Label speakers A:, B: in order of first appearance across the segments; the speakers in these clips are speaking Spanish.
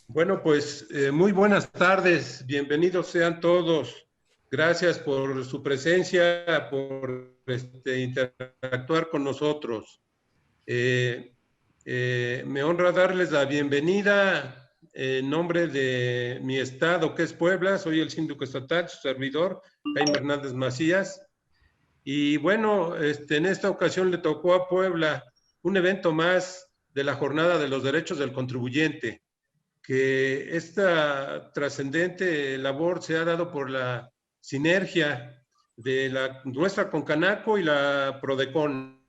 A: Bueno, pues muy buenas tardes, bienvenidos sean todos. Gracias por su presencia, por interactuar con nosotros. Eh, Me honra darles la bienvenida en nombre de mi estado, que es Puebla. Soy el síndico estatal, su servidor, Jaime Hernández Macías. Y bueno, en esta ocasión le tocó a Puebla un evento más de la Jornada de los Derechos del Contribuyente, que esta trascendente labor se ha dado por la sinergia de nuestra Concanaco y la Prodecon.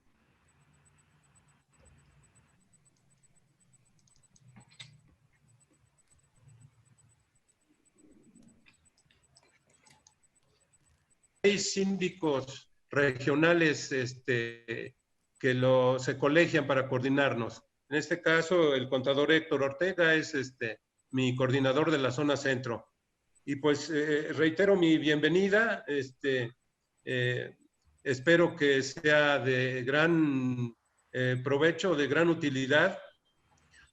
A: Hay síndicos regionales se colegian para coordinarnos. En este caso, el contador Héctor Ortega es mi coordinador de la zona centro. Y pues reitero mi bienvenida. Eh, Espero que sea de gran provecho, de gran utilidad,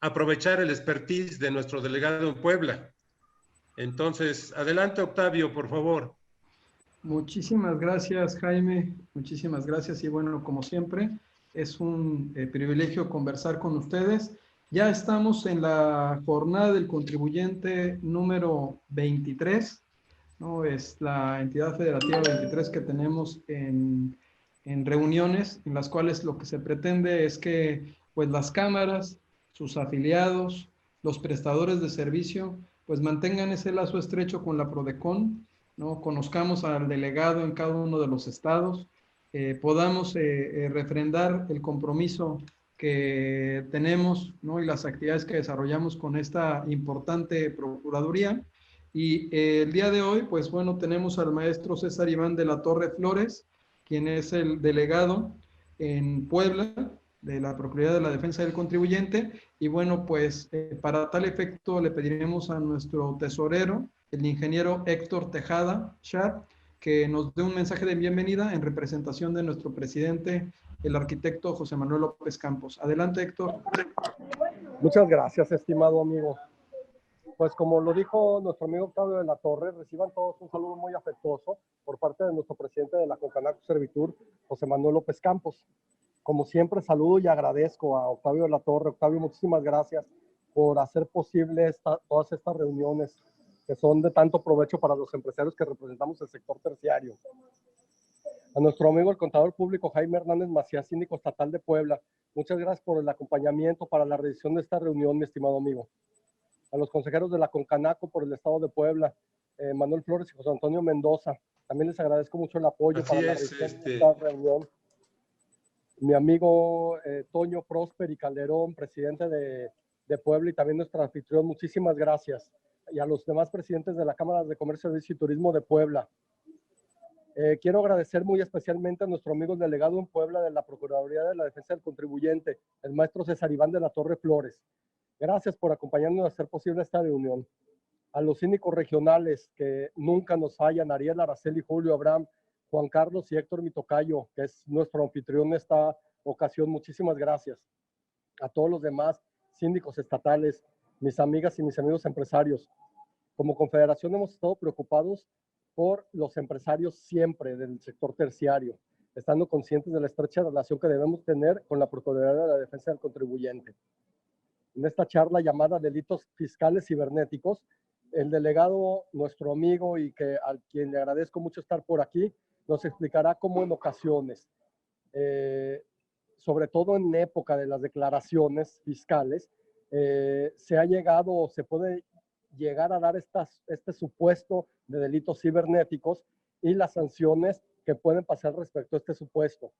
A: aprovechar el expertise de nuestro delegado en Puebla. Entonces, adelante, Octavio, por favor.
B: Muchísimas gracias, Jaime. Muchísimas gracias. Y bueno, como siempre, es un privilegio conversar con ustedes. Ya estamos en la jornada del contribuyente número 23, ¿no? Es la entidad federativa 23 que tenemos en reuniones, en las cuales lo que se pretende es que pues las cámaras, sus afiliados, los prestadores de servicio, pues mantengan ese lazo estrecho con la Prodecon, ¿no? Conozcamos al delegado en cada uno de los estados, podamos refrendar el compromiso que tenemos, ¿no? Y las actividades que desarrollamos con esta importante Procuraduría. Y el día de hoy, pues bueno, tenemos al maestro César Iván de la Torre Flores, quien es el delegado en Puebla de la Procuraduría de la Defensa del Contribuyente. Y bueno, pues para tal efecto le pediremos a nuestro tesorero, el ingeniero Héctor Tejada Sharp, que nos dé un mensaje de bienvenida en representación de nuestro presidente, el arquitecto José Manuel López Campos. Adelante, Héctor.
C: Muchas gracias, estimado amigo. Pues como lo dijo nuestro amigo Octavio de la Torre, reciban todos un saludo muy afectuoso por parte de nuestro presidente de la Concanaco Servitur, José Manuel López Campos. Como siempre, saludo y agradezco a Octavio de la Torre. Octavio, muchísimas gracias por hacer posible todas estas reuniones que son de tanto provecho para los empresarios que representamos el sector terciario. A nuestro amigo el contador público Jaime Hernández Macías, síndico estatal de Puebla, muchas gracias por el acompañamiento para la realización de esta reunión, mi estimado amigo. A los consejeros de la Concanaco por el estado de Puebla, Manuel Flores y José Antonio Mendoza, también les agradezco mucho el apoyo para la realización de esta reunión. Mi amigo Toño Prosper y Calderón, presidente de Puebla, y también nuestro anfitrión, muchísimas gracias. Y a los demás presidentes de la Cámara de Comercio, Servicio y Turismo de Puebla. Quiero agradecer muy especialmente a nuestro amigo delegado en Puebla de la Procuraduría de la Defensa del Contribuyente, el maestro César Iván de la Torre Flores. Gracias por acompañarnos a hacer posible esta reunión. A los síndicos regionales que nunca nos fallan, Ariel, Araceli, Julio, Abraham, Juan Carlos y Héctor Mitocayo, que es nuestro anfitrión en esta ocasión, muchísimas gracias. A todos los demás síndicos estatales, mis amigas y mis amigos empresarios. Como confederación hemos estado preocupados por los empresarios siempre del sector terciario, estando conscientes de la estrecha relación que debemos tener con la Procuraduría de la Defensa del Contribuyente. En esta charla llamada Delitos Fiscales Cibernéticos, el delegado, nuestro amigo y a quien le agradezco mucho estar por aquí, nos explicará cómo en ocasiones, sobre todo en época de las declaraciones fiscales, se ha llegado o se puede llegar a dar este supuesto de delitos cibernéticos y las sanciones que pueden pasar respecto a este supuesto.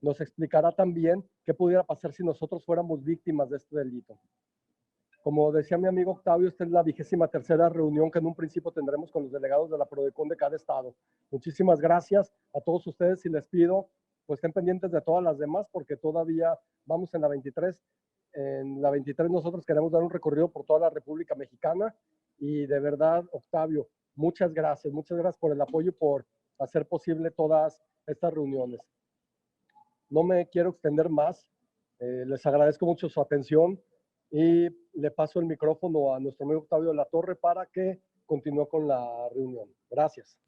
C: Nos explicará también qué pudiera pasar si nosotros fuéramos víctimas de este delito. Como decía mi amigo Octavio, esta es la 23ª reunión que en un principio tendremos con los delegados de la Prodecon de cada estado. Muchísimas gracias a todos ustedes y les pido, pues estén pendientes de todas las demás porque todavía vamos en la 23. En la 23 nosotros queremos dar un recorrido por toda la República Mexicana y de verdad, Octavio, muchas gracias por el apoyo y por hacer posible todas estas reuniones. No me quiero extender más, les agradezco mucho su atención y le paso el micrófono a nuestro amigo Octavio de la Torre para que continúe con la reunión. Gracias.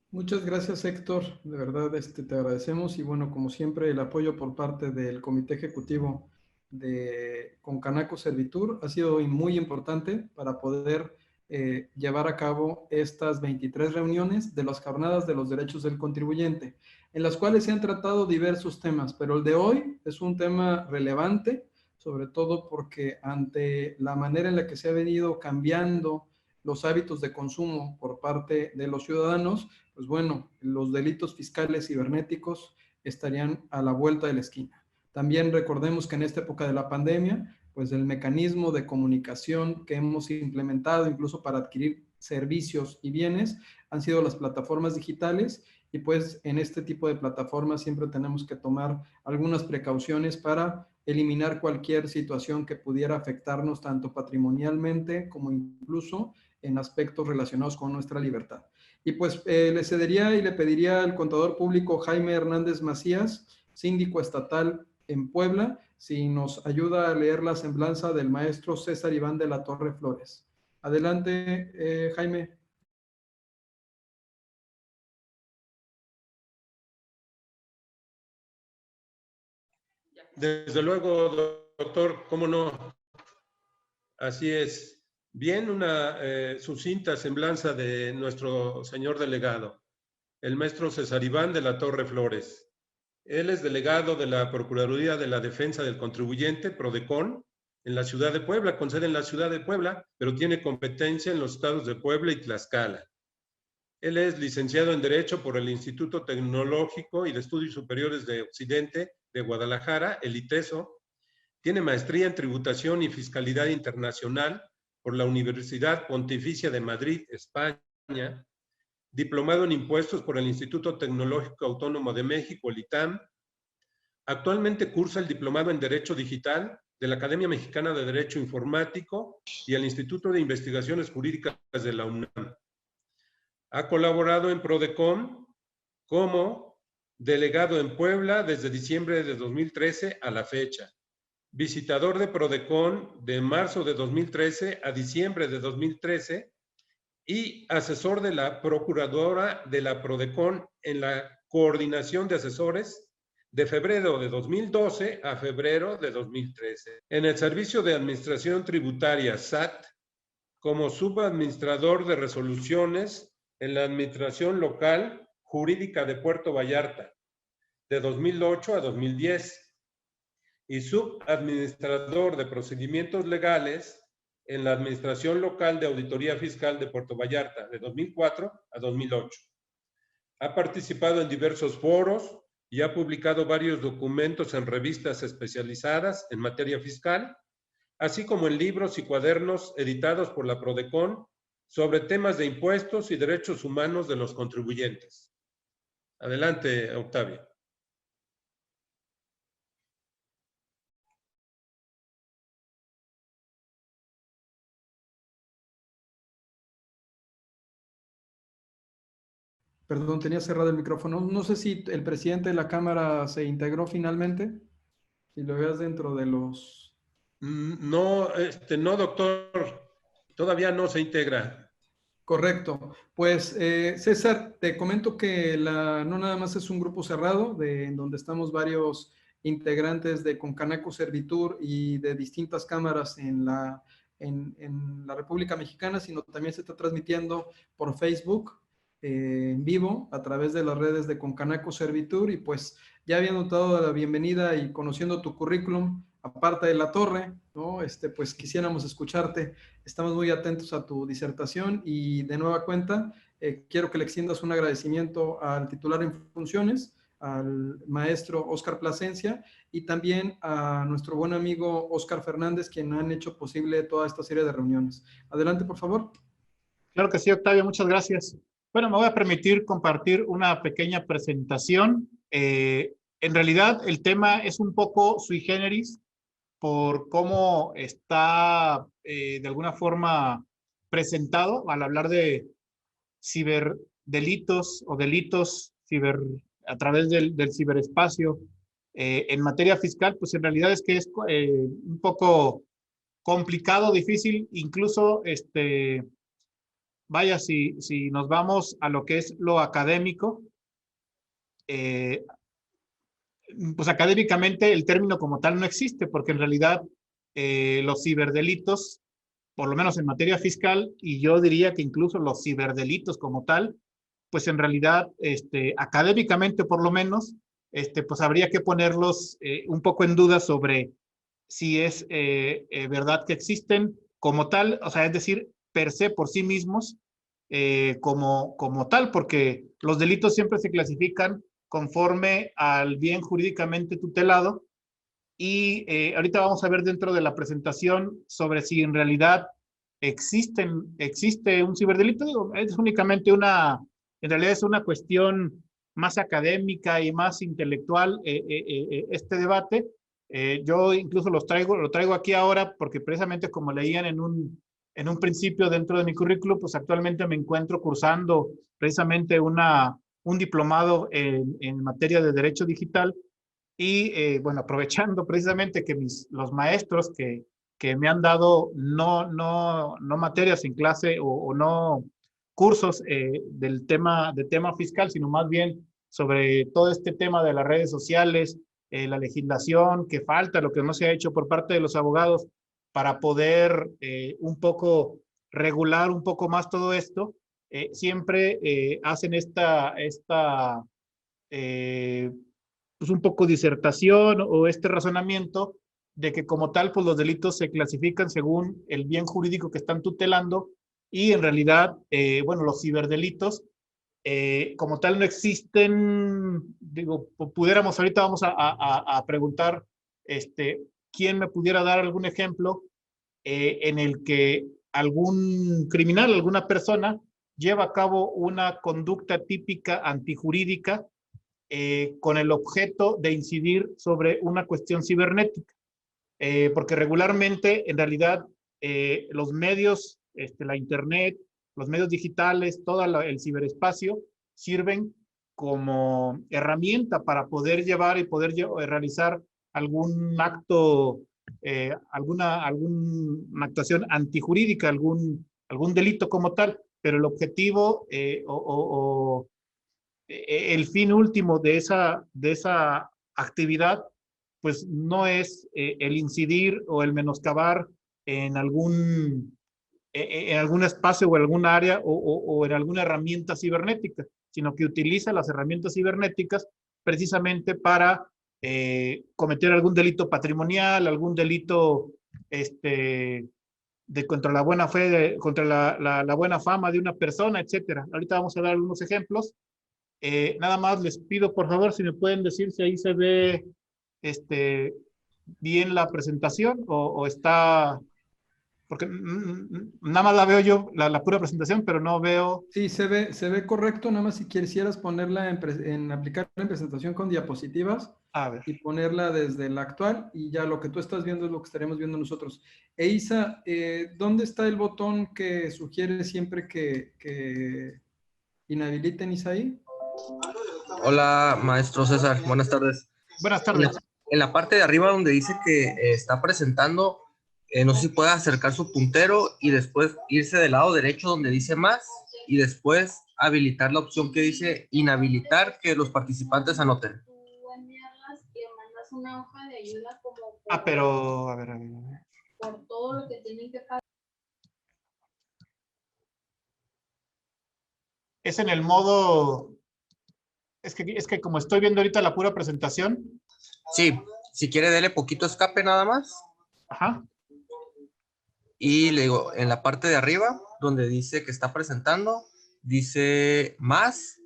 B: Muchas gracias, Héctor. De verdad, te agradecemos y bueno, como siempre, el apoyo por parte del Comité Ejecutivo de Concanaco Servitur ha sido muy importante para poder llevar a cabo estas 23 reuniones de las jornadas de los derechos del contribuyente, en las cuales se han tratado diversos temas, pero el de hoy es un tema relevante, sobre todo porque ante la manera en la que se ha venido cambiando los hábitos de consumo por parte de los ciudadanos, pues bueno, los delitos fiscales cibernéticos estarían a la vuelta de la esquina. También recordemos que en esta época de la pandemia, pues el mecanismo de comunicación que hemos implementado incluso para adquirir servicios y bienes han sido las plataformas digitales y pues en este tipo de plataformas siempre tenemos que tomar algunas precauciones para eliminar cualquier situación que pudiera afectarnos tanto patrimonialmente como incluso en aspectos relacionados con nuestra libertad. Y pues le cedería y le pediría al contador público Jaime Hernández Macías, síndico estatal en Puebla, si nos ayuda a leer la semblanza del maestro César Iván de la Torre Flores. Adelante, Jaime.
A: Desde luego, doctor, cómo no. Así es. Bien, una sucinta semblanza de nuestro señor delegado, el maestro César Iván de la Torre Flores. Él es delegado de la Procuraduría de la Defensa del Contribuyente, PRODECON, en la ciudad de Puebla, con sede en la ciudad de Puebla, pero tiene competencia en los estados de Puebla y Tlaxcala. Él es licenciado en Derecho por el Instituto Tecnológico y de Estudios Superiores de Occidente de Guadalajara, el ITESO. Tiene maestría en Tributación y Fiscalidad Internacional por la Universidad Pontificia de Madrid, España. Diplomado en Impuestos por el Instituto Tecnológico Autónomo de México, el ITAM. Actualmente cursa el Diplomado en Derecho Digital de la Academia Mexicana de Derecho Informático y el Instituto de Investigaciones Jurídicas de la UNAM. Ha colaborado en PRODECON como delegado en Puebla desde diciembre de 2013 a la fecha. Visitador de PRODECON de marzo de 2013 a diciembre de 2013 y asesor de la procuradora de la PRODECON en la coordinación de asesores de febrero de 2012 a febrero de 2013. En el Servicio de Administración Tributaria, SAT, como subadministrador de resoluciones en la Administración Local Jurídica de Puerto Vallarta, de 2008 a 2010. Y subadministrador de procedimientos legales en la Administración Local de Auditoría Fiscal de Puerto Vallarta, de 2004 a 2008. Ha participado en diversos foros y ha publicado varios documentos en revistas especializadas en materia fiscal, así como en libros y cuadernos editados por la PRODECON sobre temas de impuestos y derechos humanos de los contribuyentes. Adelante, Octavio.
B: Perdón, tenía cerrado el micrófono. No sé si el presidente de la Cámara se integró finalmente. Si lo veas dentro de los...
A: No, no, doctor. Todavía no se integra.
B: Correcto. Pues, César, te comento que no nada más es un grupo cerrado, en donde estamos varios integrantes de Concanaco Servitur y de distintas cámaras en la República Mexicana, sino también se está transmitiendo por Facebook en vivo a través de las redes de Concanaco Servitur y pues ya habiendo dado la bienvenida y conociendo tu currículum, aparte de la torre, ¿no? Pues quisiéramos escucharte. Estamos muy atentos a tu disertación y de nueva cuenta quiero que le extiendas un agradecimiento al titular en funciones, al maestro Óscar Plasencia y también a nuestro buen amigo Óscar Fernández, quien han hecho posible toda esta serie de reuniones. Adelante, por favor.
D: Claro que sí, Octavio, muchas gracias. Bueno, me voy a permitir compartir una pequeña presentación. En realidad, el tema es un poco sui generis por cómo está de alguna forma presentado al hablar de ciberdelitos o delitos a través del ciberespacio en materia fiscal, pues en realidad es que es un poco complicado, difícil, incluso, vaya, si nos vamos a lo que es lo académico, pues académicamente el término como tal no existe, porque en realidad los ciberdelitos, por lo menos en materia fiscal, y yo diría que incluso los ciberdelitos como tal, pues en realidad, académicamente por lo menos, pues habría que ponerlos un poco en duda sobre si es verdad que existen como tal, o sea, es decir, per se, por sí mismos, como tal, porque los delitos siempre se clasifican conforme al bien jurídicamente tutelado y ahorita vamos a ver dentro de la presentación sobre si en realidad existe un ciberdelito. Digo, es únicamente en realidad es una cuestión más académica y más intelectual este debate. Yo incluso lo traigo aquí ahora porque precisamente como leían en un principio dentro de mi currículum, pues actualmente me encuentro cursando precisamente un diplomado en materia de derecho digital y bueno, aprovechando precisamente que los maestros que me han dado no materias en clase o no cursos de tema fiscal, sino más bien sobre todo este tema de las redes sociales, la legislación que falta, lo que no se ha hecho por parte de los abogados para poder un poco regular un poco más todo esto, siempre hacen eh, pues un poco disertación o este razonamiento de que como tal, pues los delitos se clasifican según el bien jurídico que están tutelando y en realidad, bueno, los ciberdelitos como tal no existen, digo, pudiéramos, ahorita vamos a preguntar, ¿quién me pudiera dar algún ejemplo en el que algún criminal, alguna persona, lleva a cabo una conducta típica antijurídica con el objeto de incidir sobre una cuestión cibernética? Porque regularmente, en realidad, los medios, la internet, los medios digitales, todo el ciberespacio, sirven como herramienta para poder llevar y poder realizar algún acto, alguna actuación antijurídica, algún delito como tal, pero el objetivo el fin último de esa actividad pues no es el incidir o el menoscabar en algún espacio o en algún área o en alguna herramienta cibernética, sino que utiliza las herramientas cibernéticas precisamente para cometer algún delito patrimonial, algún delito contra la buena fe, contra la buena fama de una persona, etcétera. Ahorita vamos a dar algunos ejemplos. Nada más les pido, por favor, si me pueden decir si ahí se ve bien la presentación o está, porque nada más la veo yo, la pura presentación, pero no veo.
B: Sí, se ve correcto, nada más si quisieras ponerla aplicarla en presentación con diapositivas
D: A ver.
B: y ponerla desde la actual y ya lo que tú estás viendo es lo que estaremos viendo nosotros. Isa, ¿dónde está el botón que sugiere siempre que inhabiliten, Isaí?
E: Hola, maestro César, buenas tardes.
D: Buenas tardes.
E: En la parte de arriba donde dice que está presentando, no sé si puede acercar su puntero y después irse del lado derecho donde dice más y después habilitar la opción que dice inhabilitar que los participantes anoten.
D: Pero, a ver.
F: Por todo lo que tienen que pagar.
D: Es en el modo. Es que como estoy viendo ahorita la pura presentación.
E: Sí, si quiere dele poquito escape nada más.
D: Ajá.
E: Y le digo, en la parte de arriba, donde dice que está presentando, dice más.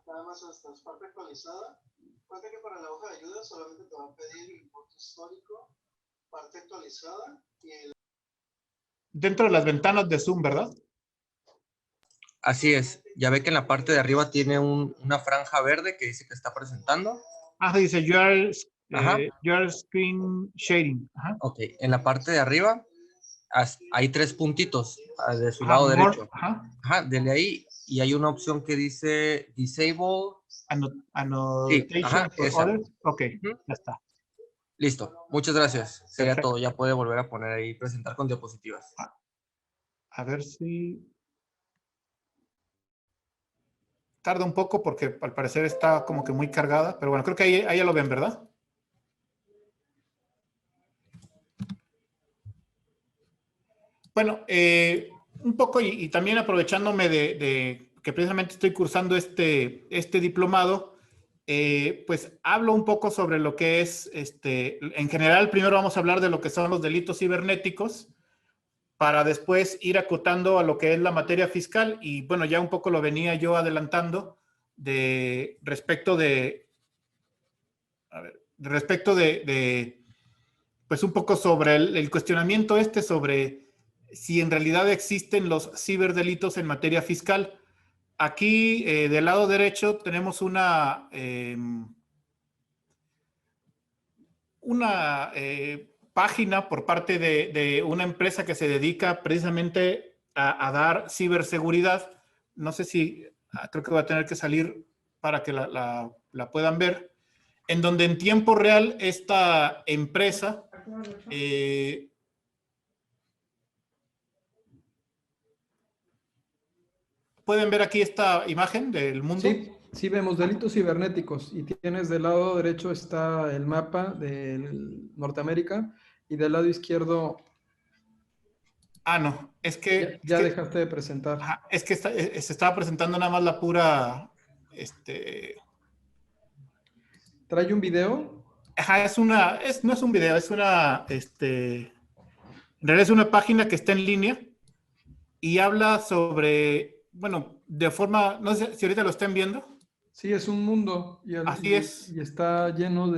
G: Nada más esta es parte actualizada. Cuenta que para la hoja de ayuda solamente te va a pedir importe histórico, parte actualizada y el...
D: Dentro de las ventanas de Zoom, ¿verdad?
E: Así es. Ya ve que en la parte de arriba tiene una franja verde que dice que está presentando.
D: Dice your screen sharing. Ajá.
E: Ok, en la parte de arriba hay 3 puntitos de su lado derecho.
D: Ajá.
E: Dele ahí y hay una opción que dice disable.
D: Annotation
E: for
D: others. Ok, ya está.
E: Listo, muchas gracias. Sería
D: Perfecto.
E: todo, ya puede volver a poner ahí, presentar con diapositivas.
D: A ver si... Tarda un poco porque al parecer está como que muy cargada, pero bueno, creo que ahí ya lo ven, ¿verdad? Bueno, un poco y también aprovechándome de que precisamente estoy cursando este diplomado, pues hablo un poco sobre lo que es, en general, primero vamos a hablar de lo que son los delitos cibernéticos, para después ir acotando a lo que es la materia fiscal y bueno, ya un poco lo venía yo adelantando respecto pues un poco sobre el cuestionamiento sobre si en realidad existen los ciberdelitos en materia fiscal. Aquí, del lado derecho, tenemos una página por parte de una empresa que se dedica precisamente a dar ciberseguridad. No sé si, creo que va a tener que salir para que la puedan ver, en donde en tiempo real esta empresa ¿pueden ver aquí esta imagen del mundo?
B: Sí, sí vemos delitos cibernéticos y tienes del lado derecho está el mapa de Norteamérica y del lado izquierdo
D: Ah, no, es que,
B: ya dejaste de presentar.
D: ajá, es que se estaba presentando nada más la pura,
B: ¿Trae un video?
D: ajá, no es un video, es en realidad es una página que está en línea y habla sobre, bueno, de forma, no sé si ahorita lo están viendo.
B: Sí, es un mundo
D: Así es.
B: y está lleno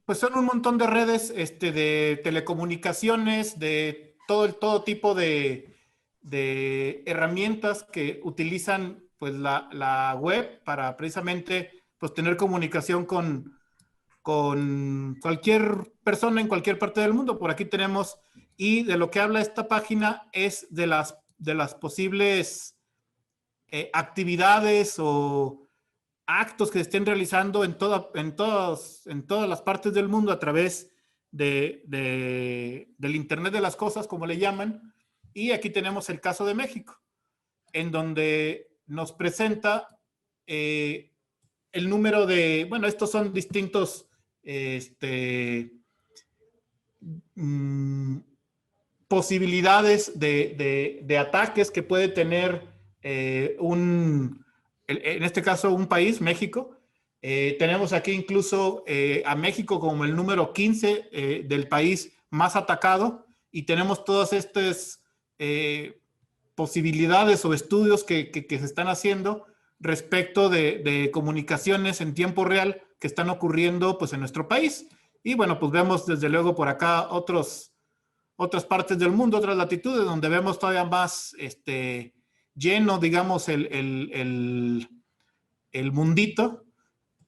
D: Pues son un montón de redes de telecomunicaciones, de todo tipo de herramientas que utilizan pues, la web para precisamente pues, tener comunicación con cualquier persona en cualquier parte del mundo. Por aquí tenemos, y de lo que habla esta página es de las posibles actividades o actos que se estén realizando en todas las partes del mundo a través del Internet de las cosas, como le llaman. Y aquí tenemos el caso de México, en donde nos presenta el número bueno, estos son distintos posibilidades de ataques que puede tener en este caso, un país, México. Tenemos aquí incluso a México como el número 15 del país más atacado y tenemos todas estas posibilidades o estudios que se están haciendo respecto de comunicaciones en tiempo real que están ocurriendo pues, en nuestro país. Y bueno, pues vemos desde luego por acá otras partes del mundo, otras latitudes, donde vemos todavía más lleno, digamos, el mundito.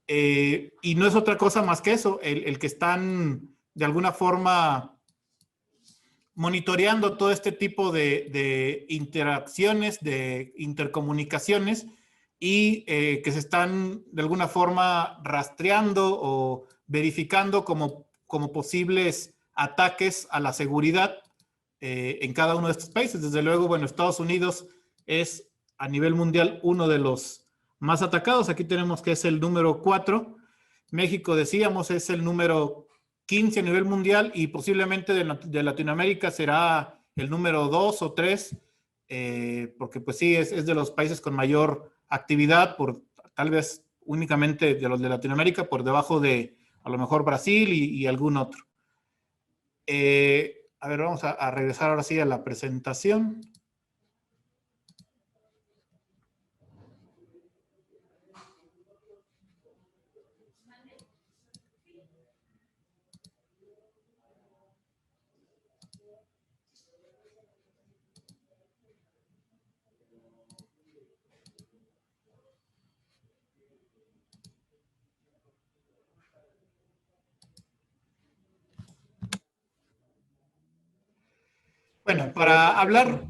D: Y no es otra cosa más que eso, el que están de alguna forma monitoreando todo este tipo de interacciones, de intercomunicaciones y que se están de alguna forma rastreando o verificando como posibles ataques a la seguridad en cada uno de estos países. Desde luego, bueno, Estados Unidos es a nivel mundial uno de los más atacados. Aquí tenemos que es el número 4. México, decíamos, es el número 15 a nivel mundial y posiblemente de Latinoamérica será el número 2 o 3, porque pues sí, es de los países con mayor actividad, por tal vez únicamente de los de Latinoamérica, por debajo de a lo mejor Brasil y algún otro. A ver, vamos a regresar ahora sí a la presentación. Bueno, para hablar,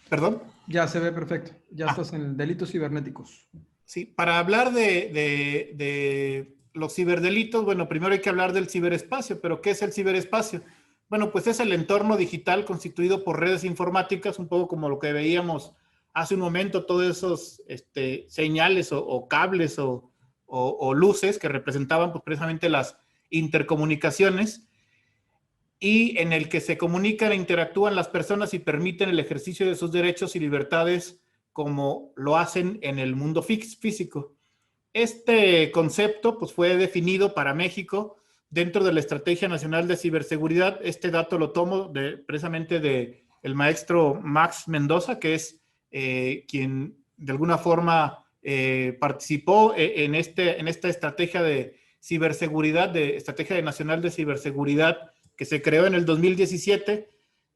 D: perdón.
B: Ya se ve perfecto. Ya estás en delitos cibernéticos.
D: Sí, para hablar de los ciberdelitos, bueno, primero hay que hablar del ciberespacio, pero ¿qué es el ciberespacio? Bueno, pues es el entorno digital constituido por redes informáticas, un poco como lo que veíamos hace un momento, todos esos señales o cables o luces que representaban pues, precisamente las intercomunicaciones, y en el que se comunican e interactúan las personas y permiten el ejercicio de sus derechos y libertades como lo hacen en el mundo físico. Este concepto pues, fue definido para México dentro de la Estrategia Nacional de Ciberseguridad. Este dato lo tomo precisamente del maestro Max Mendoza, que es quien de alguna forma participó en esta estrategia de ciberseguridad, de Estrategia Nacional de Ciberseguridad, que se creó en el 2017.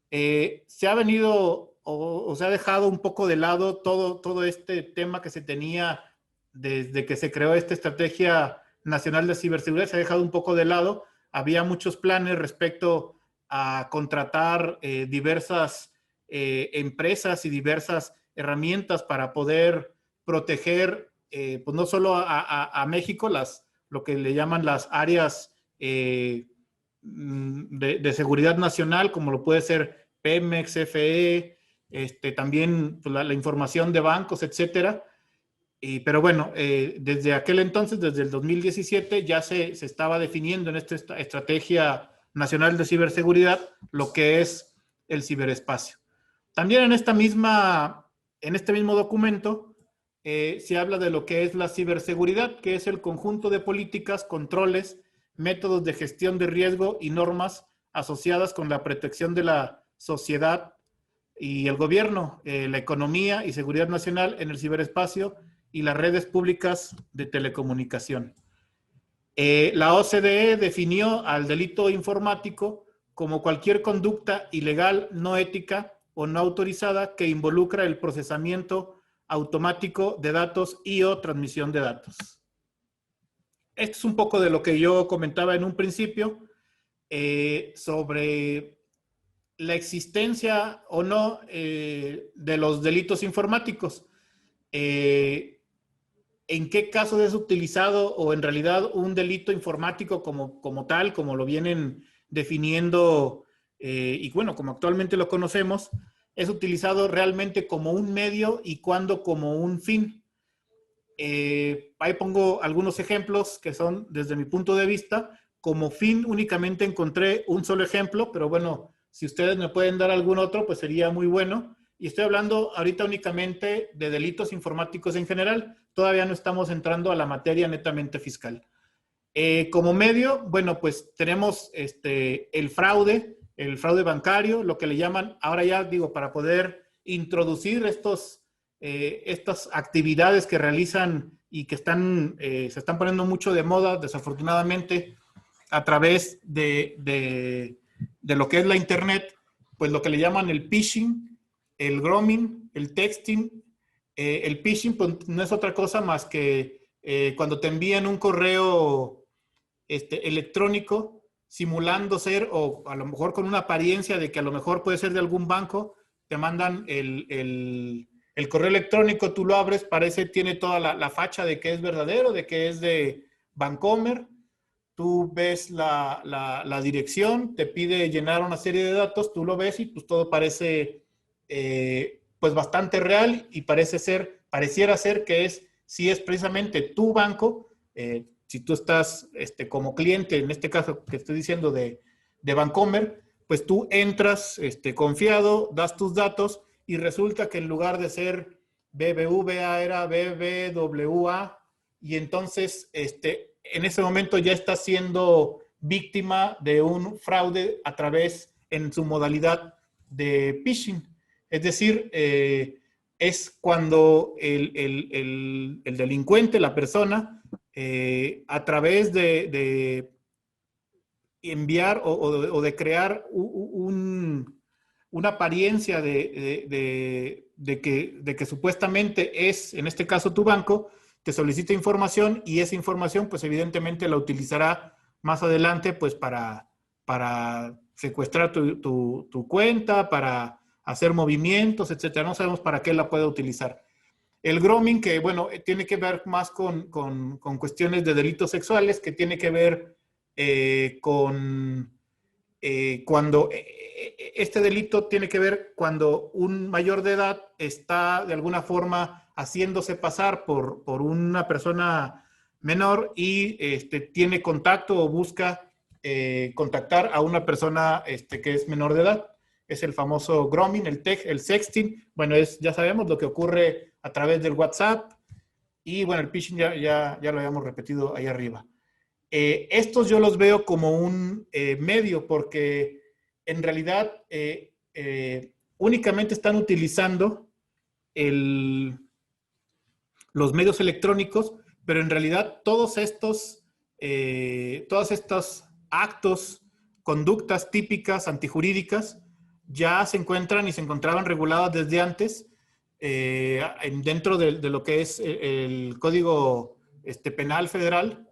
D: Se ha venido o se ha dejado un poco de lado todo este tema que se tenía desde que se creó esta Estrategia Nacional de Ciberseguridad, se ha dejado un poco de lado. Había muchos planes respecto a contratar diversas empresas y diversas herramientas para poder proteger, pues no solo a México, lo que le llaman las áreas de seguridad nacional, como lo puede ser Pemex, CFE, también pues, la información de bancos, etcétera. Pero bueno, desde aquel entonces, desde el 2017, ya se estaba definiendo en esta Estrategia Nacional de Ciberseguridad lo que es el ciberespacio. También en este mismo documento se habla de lo que es la ciberseguridad, que es el conjunto de políticas, controles, métodos de gestión de riesgo y normas asociadas con la protección de la sociedad y el gobierno, la economía y seguridad nacional en el ciberespacio y las redes públicas de telecomunicación. La OCDE definió al delito informático como cualquier conducta ilegal, no ética o no autorizada que involucra el procesamiento automático de datos y o transmisión de datos. Esto es un poco de lo que yo comentaba en un principio sobre la existencia o no de los delitos informáticos. ¿En qué casos es utilizado o en realidad un delito informático como tal, como lo vienen definiendo y bueno, como actualmente lo conocemos, es utilizado realmente como un medio y cuándo como un fin? Ahí pongo algunos ejemplos que son, desde mi punto de vista, como fin únicamente encontré un solo ejemplo, pero bueno, si ustedes me pueden dar algún otro, pues sería muy bueno. Y estoy hablando ahorita únicamente de delitos informáticos en general. Todavía no estamos entrando a la materia netamente fiscal. Como medio, bueno, pues tenemos el fraude bancario, lo que le llaman, ahora ya digo, para poder introducir estas actividades que realizan y que se están poniendo mucho de moda, desafortunadamente, a través de lo que es la Internet, pues lo que le llaman el phishing, el grooming, el texting. El phishing pues, no es otra cosa más que cuando te envían un correo electrónico simulando ser, o a lo mejor con una apariencia de que a lo mejor puede ser de algún banco, te mandan el correo electrónico, tú lo abres, tiene toda la facha de que es verdadero, de que es de Bancomer. Tú ves la dirección, te pide llenar una serie de datos, tú lo ves y pues todo parece pues bastante real y pareciera ser que si es precisamente tu banco, si tú estás como cliente, en este caso que estoy diciendo de Bancomer, pues tú entras confiado, das tus datos y resulta que en lugar de ser BBVA era BBWA y entonces en ese momento ya está siendo víctima de un fraude en su modalidad de phishing. Es decir, es cuando el delincuente, la persona, a través de enviar o de crear una apariencia de que supuestamente es, en este caso, tu banco, te solicita información y esa información, pues evidentemente la utilizará más adelante, pues para secuestrar tu cuenta, para hacer movimientos, etcétera. No sabemos para qué la puede utilizar. El grooming, que bueno, tiene que ver más con cuestiones de delitos sexuales, que tiene que ver con cuando este delito tiene que ver cuando un mayor de edad está de alguna forma haciéndose pasar por una persona menor y tiene contacto o busca contactar a una persona que es menor de edad. Es el famoso grooming, el sexting. Bueno, ya sabemos lo que ocurre a través del WhatsApp. Y bueno, el phishing ya lo habíamos repetido ahí arriba. Estos yo los veo como un medio porque en realidad únicamente están utilizando los medios electrónicos, pero en realidad todos estos actos, conductas típicas antijurídicas ya se encuentran y se encontraban reguladas desde antes dentro de lo que es el Código Penal Federal.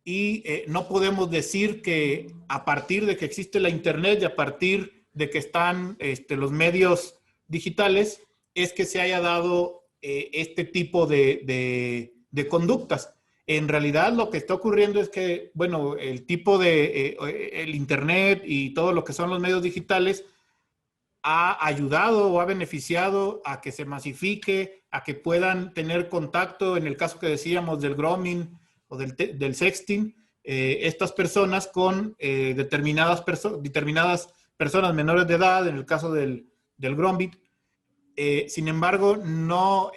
D: Y no podemos decir que a partir de que existe la Internet y a partir de que están los medios digitales, es que se haya dado este tipo de conductas. En realidad lo que está ocurriendo es que, bueno, el tipo de el Internet y todo lo que son los medios digitales ha ayudado o ha beneficiado a que se masifique, a que puedan tener contacto, en el caso que decíamos del grooming o del sexting, estas personas con determinadas personas menores de edad, en el caso del grooming. Sin embargo,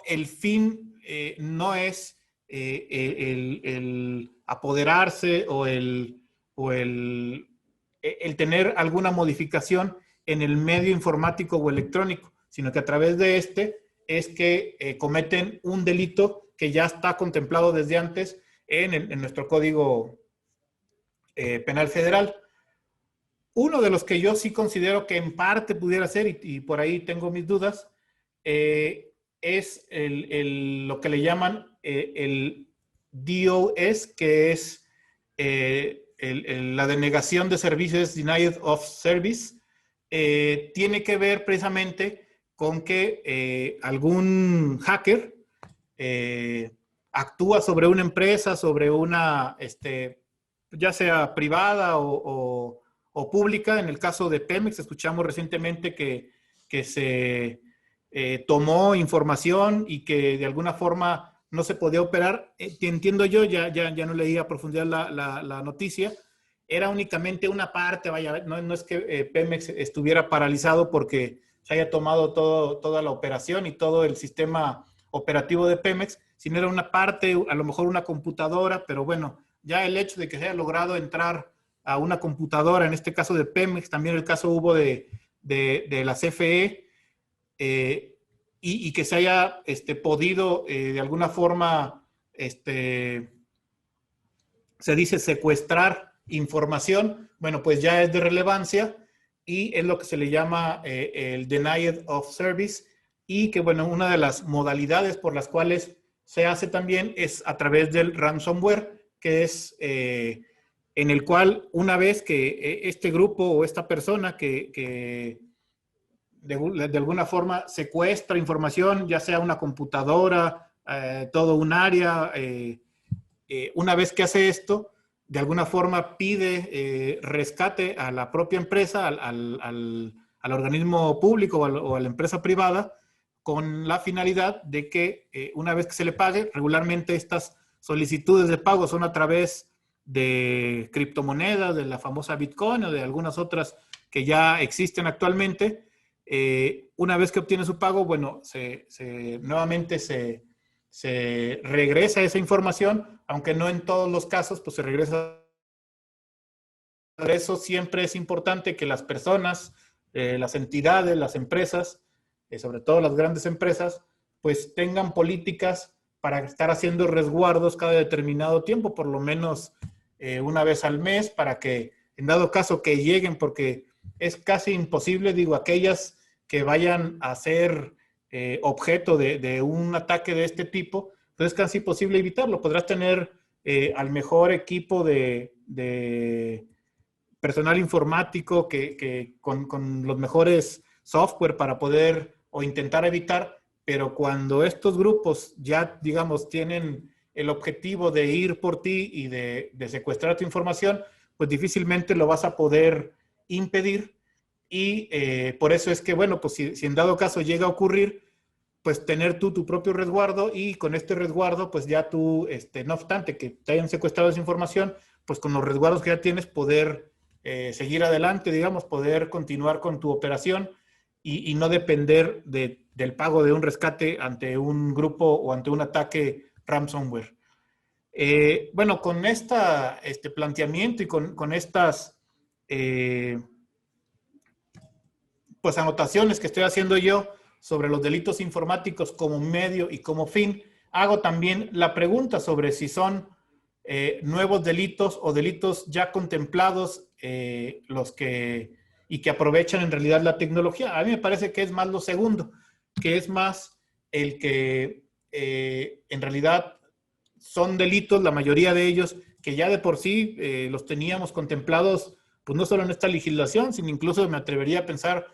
D: el fin no es el apoderarse o el tener alguna modificación en el medio informático o electrónico, sino que a través de es que cometen un delito que ya está contemplado desde antes en nuestro Código Penal Federal. Uno de los que yo sí considero que en parte pudiera ser, y por ahí tengo mis dudas, es lo que le llaman el DOS, que es la denegación de servicios, Denied of Service. Tiene que ver precisamente con que algún hacker actúa sobre una empresa, sobre una, ya sea privada o pública. En el caso de Pemex, escuchamos recientemente que se tomó información y que de alguna forma no se podía operar. Entiendo yo, ya no leí a profundidad la noticia. Era únicamente una parte, vaya, no es que Pemex estuviera paralizado porque se haya tomado toda la operación y todo el sistema operativo de Pemex, sino era una parte, a lo mejor una computadora, pero bueno, ya el hecho de que se haya logrado entrar a una computadora, en este caso de Pemex, también el caso hubo de la CFE, y que se haya podido de alguna forma, se dice secuestrar información, bueno, pues ya es de relevancia y es lo que se le llama el Denied of Service, y que, bueno, una de las modalidades por las cuales se hace también es a través del ransomware, que es en el cual una vez que este grupo o esta persona que de alguna forma secuestra información, ya sea una computadora, todo un área, una vez que hace esto, de alguna forma pide rescate a la propia empresa, al organismo público o a la empresa privada, con la finalidad de que una vez que se le pague, regularmente estas solicitudes de pago son a través de criptomonedas, de la famosa Bitcoin o de algunas otras que ya existen actualmente. Una vez que obtiene su pago, bueno, nuevamente se regresa esa información, aunque no en todos los casos, pues se regresa. Por eso siempre es importante que las personas, las entidades, las empresas, sobre todo las grandes empresas, pues tengan políticas para estar haciendo resguardos cada determinado tiempo, por lo menos una vez al mes, para que en dado caso que lleguen, porque es casi imposible, digo, aquellas que vayan a ser objeto de un ataque de este tipo, pues es casi imposible evitarlo. Podrás tener al mejor equipo de personal informático que con los mejores software para poder o intentar evitar, pero cuando estos grupos ya, digamos, tienen el objetivo de ir por ti y de secuestrar tu información, pues difícilmente lo vas a poder impedir. Y por eso es que, bueno, pues si en dado caso llega a ocurrir, pues tener tú tu propio resguardo, y con este resguardo, pues ya tú, no obstante que te hayan secuestrado esa información, pues con los resguardos que ya tienes, poder seguir adelante, digamos, poder continuar con tu operación y no depender del pago de un rescate ante un grupo o ante un ataque ransomware. Bueno, con este planteamiento y con estas pues anotaciones que estoy haciendo yo sobre los delitos informáticos como medio y como fin, hago también la pregunta sobre si son nuevos delitos o delitos ya contemplados y que aprovechan en realidad la tecnología. A mí me parece que es más lo segundo, que es más el que en realidad son delitos, la mayoría de ellos, que ya de por sí los teníamos contemplados, pues no solo en esta legislación, sino incluso me atrevería a pensar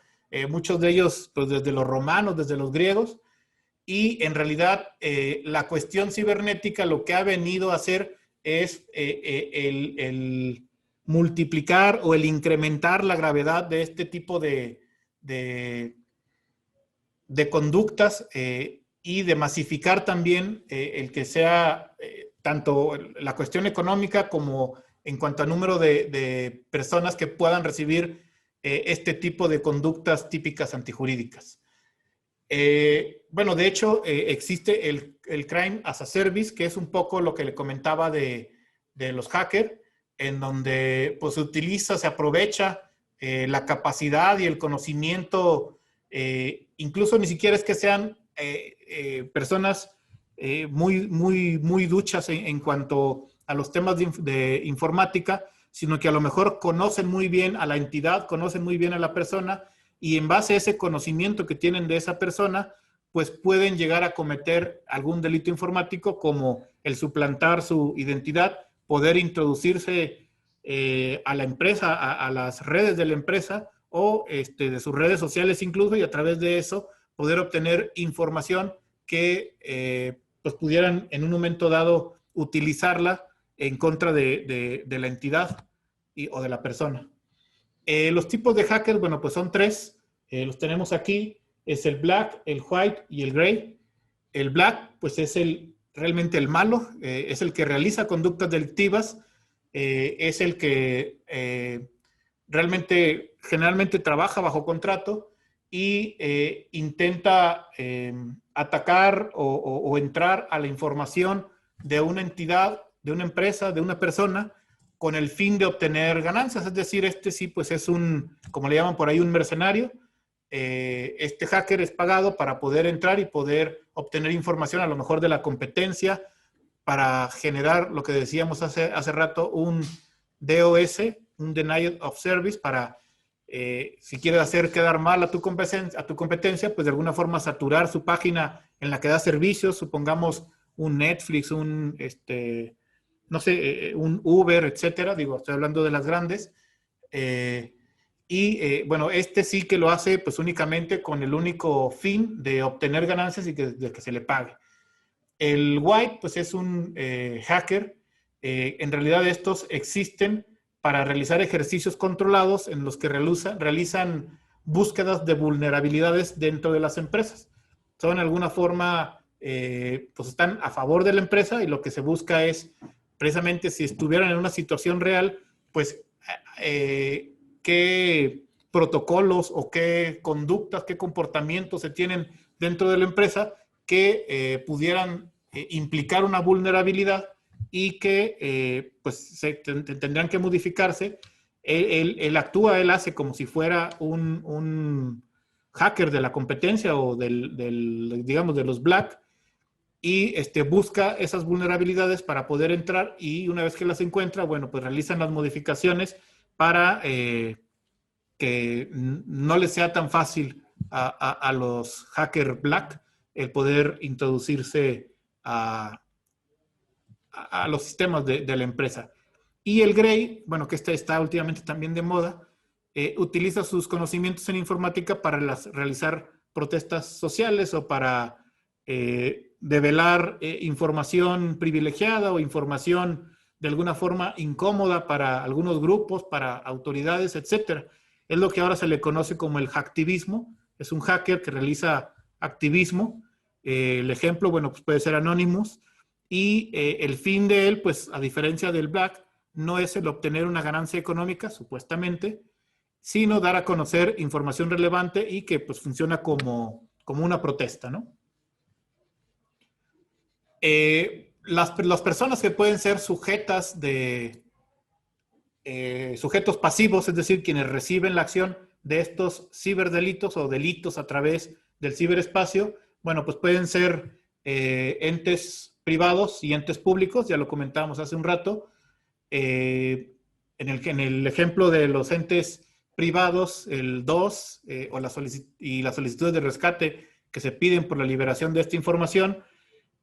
D: muchos de ellos pues desde los romanos, desde los griegos, y en realidad la cuestión cibernética lo que ha venido a hacer es el multiplicar o el incrementar la gravedad de este tipo de conductas y de masificar también el que sea tanto la cuestión económica como en cuanto a número de personas que puedan recibir este tipo de conductas típicas antijurídicas. Bueno, de hecho, existe el Crime as a Service, que es un poco lo que le comentaba de los hackers, en donde pues, se utiliza, se aprovecha la capacidad y el conocimiento, incluso ni siquiera es que sean personas muy duchas en cuanto a los temas de informática, sino que a lo mejor conocen muy bien a la entidad, conocen muy bien a la persona, y en base a ese conocimiento que tienen de esa persona, pues pueden llegar a cometer algún delito informático como el suplantar su identidad, poder introducirse a la empresa, a las redes de la empresa o de sus redes sociales incluso, y a través de eso poder obtener información que pues pudieran en un momento dado utilizarla en contra de la entidad o de la persona. Los tipos de hackers, bueno, pues son tres. Los tenemos aquí. Es el black, el white y el gray. El black, pues es realmente el malo. Es el que realiza conductas delictivas. Es el que realmente, generalmente trabaja bajo contrato y intenta atacar o entrar a la información de una entidad, de una empresa, de una persona, con el fin de obtener ganancias. Es decir, sí pues es como le llaman por ahí, un mercenario. Este hacker es pagado para poder entrar y poder obtener información a lo mejor de la competencia para generar lo que decíamos hace rato, un DOS, un Denial of Service, para si quieres hacer quedar mal a tu competencia, pues de alguna forma saturar su página en la que da servicios, supongamos un Netflix, no sé, un Uber, etcétera. Digo, estoy hablando de las grandes. Bueno, sí que lo hace pues únicamente con el único fin de obtener ganancias y de que se le pague. El white pues es un hacker. En realidad estos existen para realizar ejercicios controlados en los que realizan búsquedas de vulnerabilidades dentro de las empresas. Son de alguna forma, pues están a favor de la empresa, y lo que se busca es precisamente, si estuvieran en una situación real, pues qué protocolos o qué conductas, qué comportamientos se tienen dentro de la empresa que pudieran implicar una vulnerabilidad y que pues tendrán que modificarse. Él actúa, él hace como si fuera un hacker de la competencia o digamos, de los black, y busca esas vulnerabilidades para poder entrar, y una vez que las encuentra, bueno, pues realizan las modificaciones para que no les sea tan fácil a los hackers black el poder introducirse a los sistemas de la empresa. Y el gray, bueno, que está últimamente también de moda, utiliza sus conocimientos en informática para realizar protestas sociales o para develar información privilegiada o información de alguna forma incómoda para algunos grupos, para autoridades, etcétera. Es lo que ahora se le conoce como el hacktivismo. Es un hacker que realiza activismo. El ejemplo, bueno, pues puede ser Anonymous. Y el fin de él, pues a diferencia del Black, no es el obtener una ganancia económica, supuestamente, sino dar a conocer información relevante y que pues funciona como una protesta, ¿no? Las personas que pueden ser sujetas de sujetos pasivos, es decir, quienes reciben la acción de estos ciberdelitos o delitos a través del ciberespacio, bueno, pues pueden ser entes privados y entes públicos, ya lo comentábamos hace un rato. En el ejemplo de los entes privados, el 2 y las solicitudes de rescate que se piden por la liberación de esta información,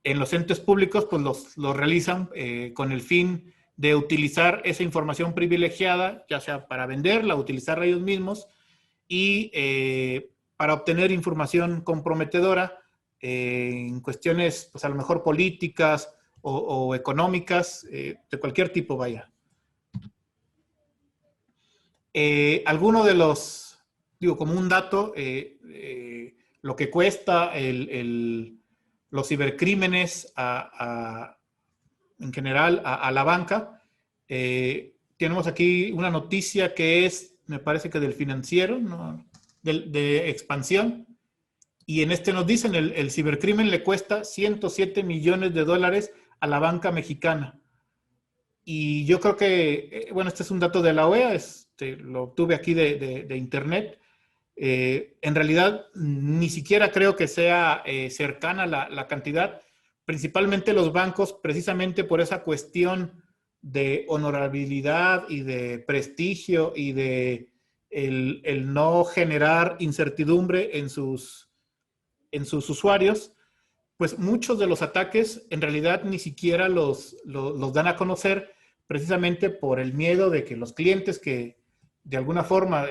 D: en los entes públicos pues los realizan con el fin de utilizar esa información privilegiada, ya sea para venderla, utilizarla ellos mismos, y para obtener información comprometedora en cuestiones, pues a lo mejor políticas o económicas, de cualquier tipo, vaya. Alguno de los, digo, como un dato, lo que cuesta los cibercrímenes en general a la banca. Tenemos aquí una noticia que es, me parece que del Financiero, ¿no? de Expansión, y en este nos dicen el cibercrimen le cuesta 107 millones de dólares a la banca mexicana. Y yo creo que, bueno, este es un dato de la OEA, lo obtuve aquí de internet. En realidad, ni siquiera creo que sea cercana la cantidad, principalmente los bancos, precisamente por esa cuestión de honorabilidad y de prestigio y de el no generar incertidumbre en sus usuarios, pues muchos de los ataques en realidad ni siquiera los dan a conocer, precisamente por el miedo de que los clientes que de alguna forma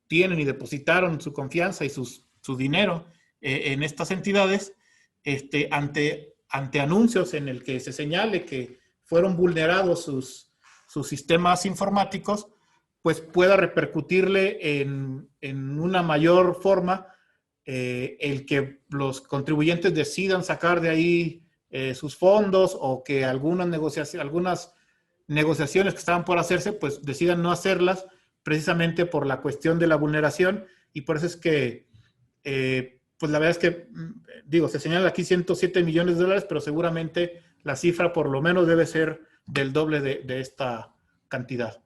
D: tienen y depositaron su confianza y su dinero en estas entidades, ante anuncios en el que se señale que fueron vulnerados sus sistemas informáticos, pues pueda repercutirle en una mayor forma el que los contribuyentes decidan sacar de ahí sus fondos, o que algunas negociaciones que estaban por hacerse, pues decidan no hacerlas, precisamente por la cuestión de la vulneración. Y por eso es que, pues la verdad es que, digo, se señala aquí 107 millones de dólares, pero seguramente la cifra por lo menos debe ser del doble de esta cantidad.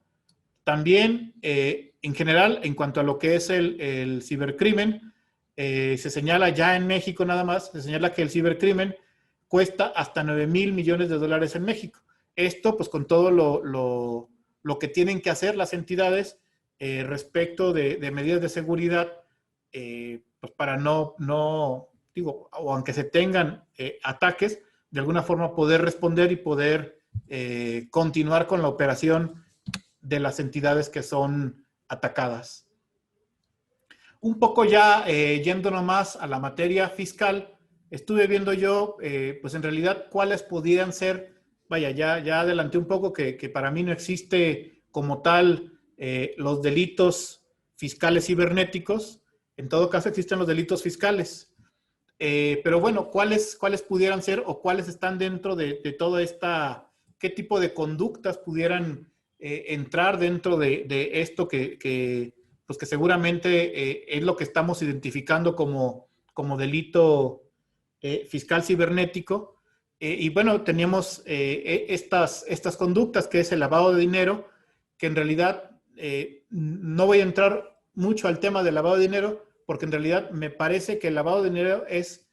D: También, en general, en cuanto a lo que es el cibercrimen, se señala ya en México nada más, se señala que el cibercrimen cuesta hasta 9,000 millones de dólares en México. Esto, pues con todo lo que tienen que hacer las entidades respecto de medidas de seguridad, pues para no, digo, o aunque se tengan ataques, de alguna forma poder responder y poder continuar con la operación de las entidades que son atacadas. Un poco ya yéndonos más a la materia fiscal, estuve viendo yo, pues en realidad, cuáles podrían ser, vaya, ya adelanté un poco que para mí no existe como tal los delitos fiscales cibernéticos. En todo caso existen los delitos fiscales. Pero bueno, ¿cuáles pudieran ser o cuáles están dentro de toda esta, qué tipo de conductas pudieran entrar dentro de esto que seguramente es lo que estamos identificando como delito fiscal cibernético? Y bueno, teníamos estas conductas, que es el lavado de dinero, que en realidad no voy a entrar mucho al tema del lavado de dinero, porque en realidad me parece que el lavado de dinero es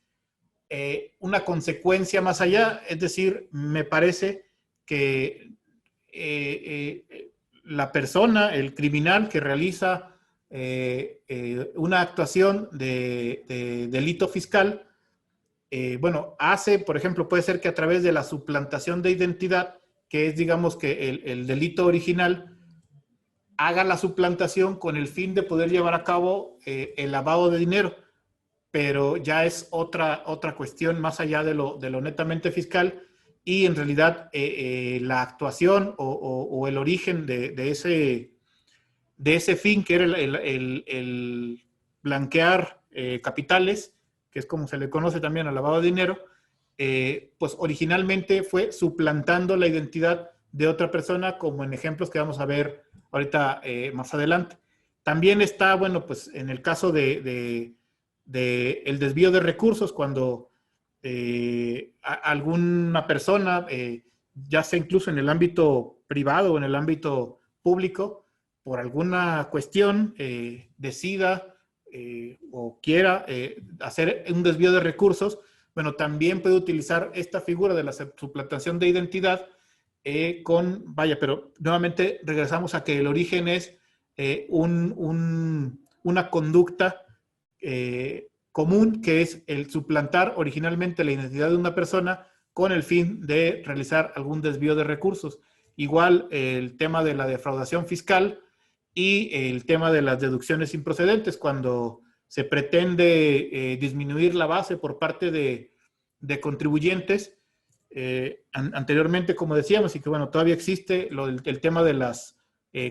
D: una consecuencia más allá. Es decir, me parece que la persona, el criminal que realiza una actuación de delito fiscal, bueno, hace, por ejemplo, puede ser que a través de la suplantación de identidad, que es, digamos, que el delito original, haga la suplantación con el fin de poder llevar a cabo el lavado de dinero. pero ya es otra cuestión más allá de lo netamente fiscal, y en realidad la actuación o el origen de ese fin, que era el blanquear capitales, que es como se le conoce también al lavado de dinero, pues originalmente fue suplantando la identidad de otra persona, como en ejemplos que vamos a ver ahorita más adelante. También está, bueno, pues en el caso de el desvío de recursos, cuando alguna persona, ya sea incluso en el ámbito privado o en el ámbito público, por alguna cuestión decida o quiera hacer un desvío de recursos, bueno, también puede utilizar esta figura de la suplantación de identidad vaya, pero nuevamente regresamos a que el origen es una conducta común, que es el suplantar originalmente la identidad de una persona con el fin de realizar algún desvío de recursos. Igual el tema de la defraudación fiscal y el tema de las deducciones improcedentes, cuando se pretende disminuir la base por parte de contribuyentes. Anteriormente, como decíamos, y que bueno, todavía existe el tema de las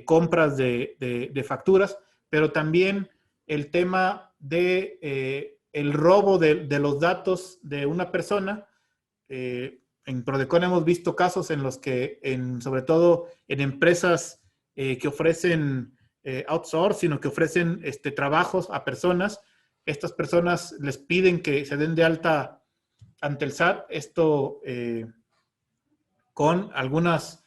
D: compras de facturas, pero también el tema de el robo de los datos de una persona. En Prodecon hemos visto casos en los que, sobre todo en empresas que ofrecen outsourcing, o que ofrecen trabajos a personas, estas personas les piden que se den de alta ante el SAT, esto con algunas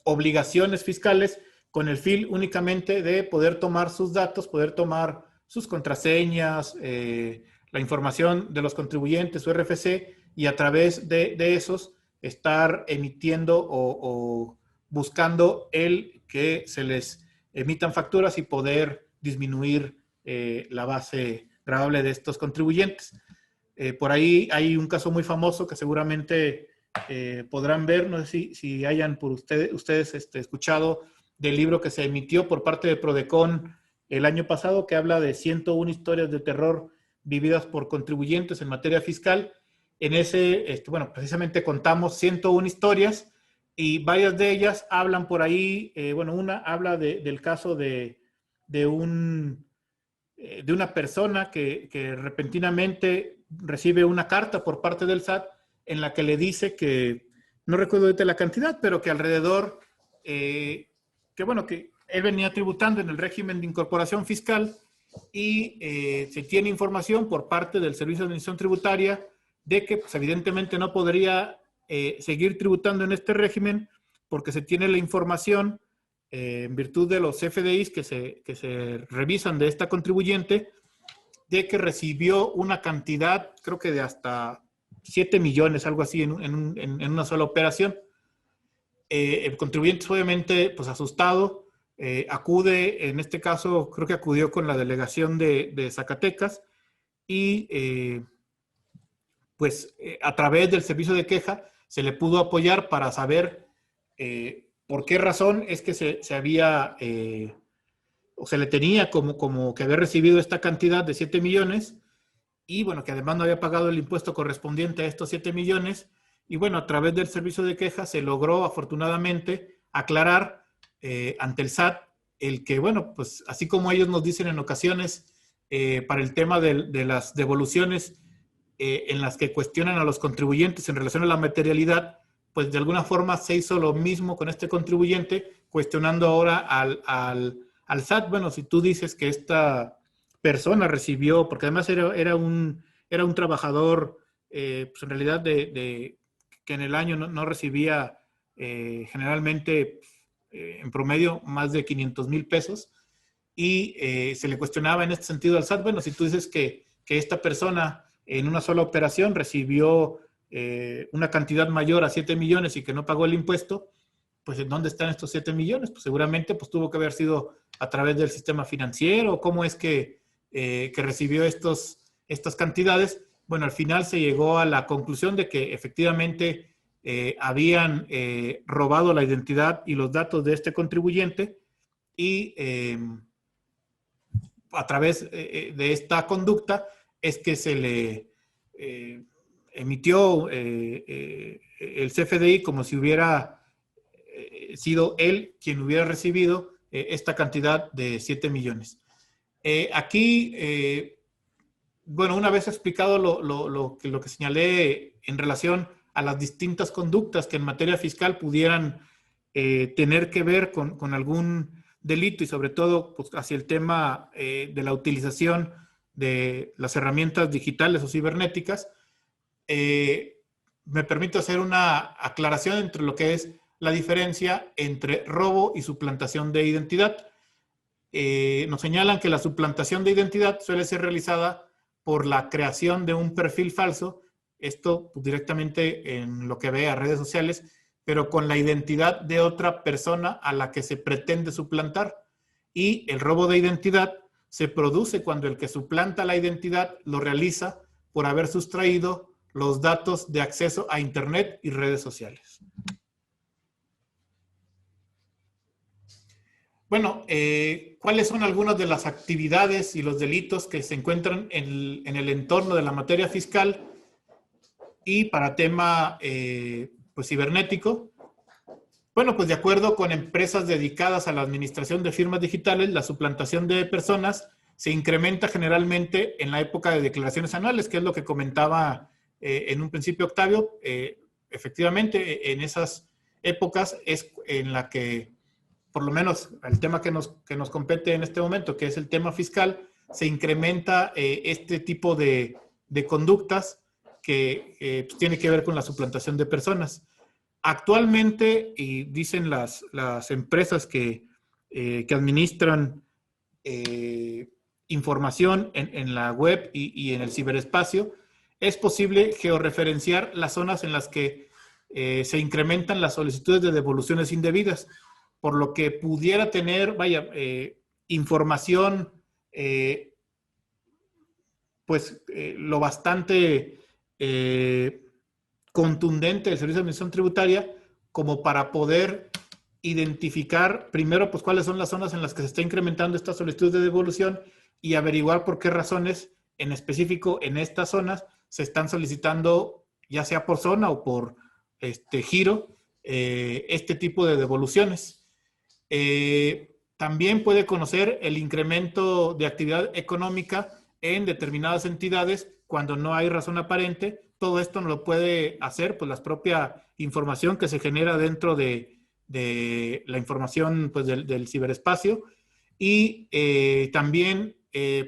D: obligaciones fiscales, con el fin únicamente de poder tomar sus datos, poder tomar sus contraseñas, la información de los contribuyentes, su RFC, y a través de esos estar emitiendo o buscando el que se les emitan facturas y poder disminuir la base gravable de estos contribuyentes. Por ahí hay un caso muy famoso que seguramente podrán ver, no sé si hayan por ustedes escuchado del libro que se emitió por parte de Prodecon el año pasado, que habla de 101 historias de terror vividas por contribuyentes en materia fiscal. En ese, bueno, precisamente contamos 101 historias, y varias de ellas hablan por ahí, bueno, una habla del caso de una persona que repentinamente recibe una carta por parte del SAT en la que le dice que, no recuerdo ahorita la cantidad, pero que alrededor, que bueno, que él venía tributando en el régimen de incorporación fiscal, y se tiene información por parte del Servicio de Administración Tributaria de que pues, evidentemente no podría seguir tributando en este régimen, porque se tiene la información en virtud de los FDIs que se revisan de esta contribuyente, de que recibió una cantidad, creo que de hasta 7 millones, algo así, en una sola operación. El contribuyente, obviamente, pues asustado, acude, en este caso, creo que acudió con la delegación de Zacatecas, y pues a través del servicio de queja se le pudo apoyar para saber por qué razón es que se había, o se le tenía como que había recibido esta cantidad de 7 millones, y bueno, que además no había pagado el impuesto correspondiente a estos 7 millones, y bueno, a través del servicio de queja se logró afortunadamente aclarar ante el SAT el que, bueno, pues así como ellos nos dicen en ocasiones para el tema de las devoluciones en las que cuestionan a los contribuyentes en relación a la materialidad, pues de alguna forma se hizo lo mismo con este contribuyente, cuestionando ahora al SAT. Bueno, si tú dices que esta persona recibió, porque además era un trabajador, pues en realidad que en el año no recibía generalmente en promedio más de 500,000 pesos, y se le cuestionaba en este sentido al SAT, bueno, si tú dices que esta persona en una sola operación recibió una cantidad mayor a 7 millones y que no pagó el impuesto, pues ¿en dónde están estos 7 millones? Pues seguramente pues, tuvo que haber sido a través del sistema financiero. ¿Cómo es que recibió estas cantidades? Bueno, al final se llegó a la conclusión de que efectivamente habían robado la identidad y los datos de este contribuyente, y a través de esta conducta es que se le emitió el CFDI como si hubiera sido él quien hubiera recibido esta cantidad de 7 millones. Aquí, bueno, una vez explicado lo que señalé en relación a las distintas conductas que en materia fiscal pudieran tener que ver con algún delito y sobre todo pues, hacia el tema de la utilización de las herramientas digitales o cibernéticas, me permito hacer una aclaración entre lo que es la diferencia entre robo y suplantación de identidad. Nos señalan que la suplantación de identidad suele ser realizada por la creación de un perfil falso, esto pues, directamente en lo que ve a redes sociales, pero con la identidad de otra persona a la que se pretende suplantar. Y el robo de identidad se produce cuando el que suplanta la identidad lo realiza por haber sustraído los datos de acceso a Internet y redes sociales. Bueno, ¿cuáles son algunas de las actividades y los delitos que se encuentran en el entorno de la materia fiscal y para tema pues, cibernético? Bueno, pues de acuerdo con empresas dedicadas a la administración de firmas digitales, la suplantación de personas se incrementa generalmente en la época de declaraciones anuales, que es lo que comentaba en un principio Octavio. Efectivamente, en esas épocas es en la que por lo menos el tema que nos compete en este momento, que es el tema fiscal, se incrementa este tipo de conductas que pues, tiene que ver con la suplantación de personas. Actualmente, y dicen las empresas que administran información en la web y en el ciberespacio, es posible georreferenciar las zonas en las que se incrementan las solicitudes de devoluciones indebidas, por lo que pudiera tener, vaya, información, pues, lo bastante contundente del Servicio de Administración Tributaria como para poder identificar primero, pues, cuáles son las zonas en las que se está incrementando esta solicitud de devolución y averiguar por qué razones, en específico, en estas zonas, se están solicitando, ya sea por zona o por giro, este tipo de devoluciones. También puede conocer el incremento de actividad económica en determinadas entidades cuando no hay razón aparente. Todo esto no lo puede hacer pues la propia información que se genera dentro de la información pues, del ciberespacio y también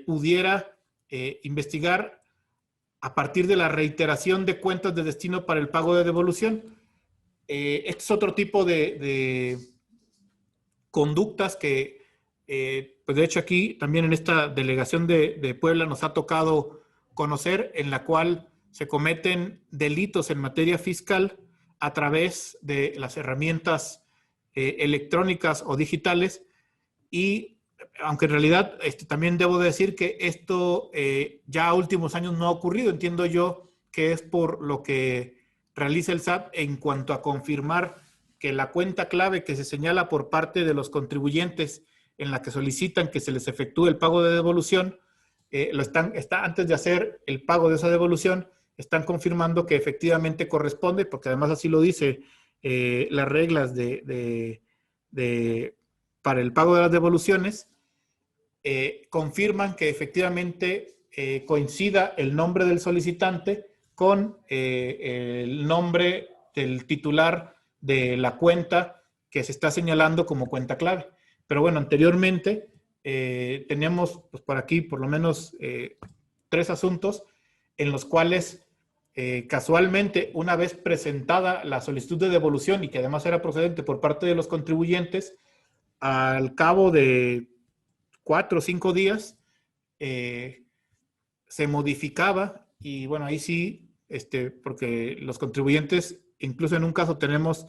D: pudiera investigar a partir de la reiteración de cuentas de destino para el pago de devolución. Este es otro tipo de conductas que, pues de hecho aquí también en esta delegación de Puebla nos ha tocado conocer, en la cual se cometen delitos en materia fiscal a través de las herramientas electrónicas o digitales y aunque en realidad también debo decir que esto ya a últimos años no ha ocurrido, entiendo yo que es por lo que realiza el SAT en cuanto a confirmar que la cuenta clave que se señala por parte de los contribuyentes en la que solicitan que se les efectúe el pago de devolución, antes de hacer el pago de esa devolución, están confirmando que efectivamente corresponde, porque además así lo dice las reglas para el pago de las devoluciones, confirman que efectivamente coincida el nombre del solicitante con el nombre del titular de la cuenta que se está señalando como cuenta clave. Pero bueno, anteriormente teníamos pues, por aquí por lo menos 3 asuntos en los cuales casualmente una vez presentada la solicitud de devolución y que además era procedente por parte de los contribuyentes, al cabo de 4 o 5 días se modificaba y bueno, ahí sí, porque los contribuyentes, incluso en un caso tenemos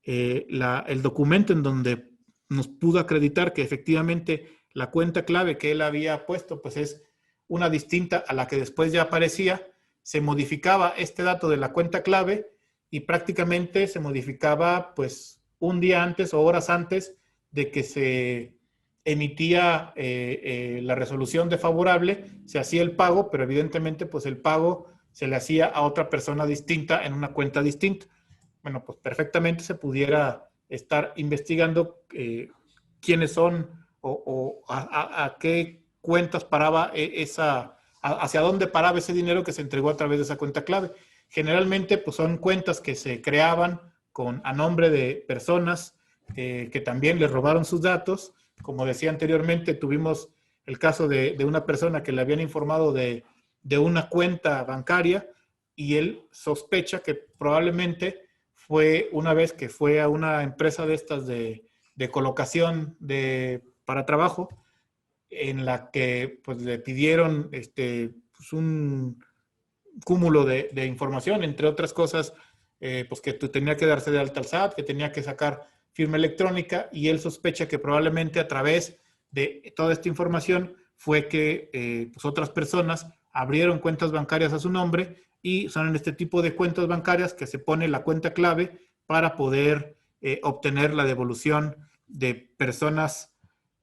D: el documento en donde nos pudo acreditar que efectivamente la cuenta clave que él había puesto pues es una distinta a la que después ya aparecía, se modificaba este dato de la cuenta clave y prácticamente se modificaba pues un día antes o horas antes de que se emitía la resolución de favorable, se hacía el pago, pero evidentemente pues el pago se le hacía a otra persona distinta en una cuenta distinta. Bueno, pues perfectamente se pudiera estar investigando quiénes son o a qué cuentas paraba hacia dónde paraba ese dinero que se entregó a través de esa cuenta clave. Generalmente pues son cuentas que se creaban a nombre de personas que también les robaron sus datos. Como decía anteriormente, tuvimos el caso de una persona que le habían informado de una cuenta bancaria y él sospecha que probablemente fue una vez que fue a una empresa de estas de colocación para trabajo, en la que pues le pidieron pues un cúmulo de información, entre otras cosas, pues que tenía que darse de alta al SAT, que tenía que sacar firma electrónica, y él sospecha que probablemente a través de toda esta información fue que pues otras personas abrieron cuentas bancarias a su nombre, y son en este tipo de cuentas bancarias que se pone la cuenta clave para poder obtener la devolución de personas,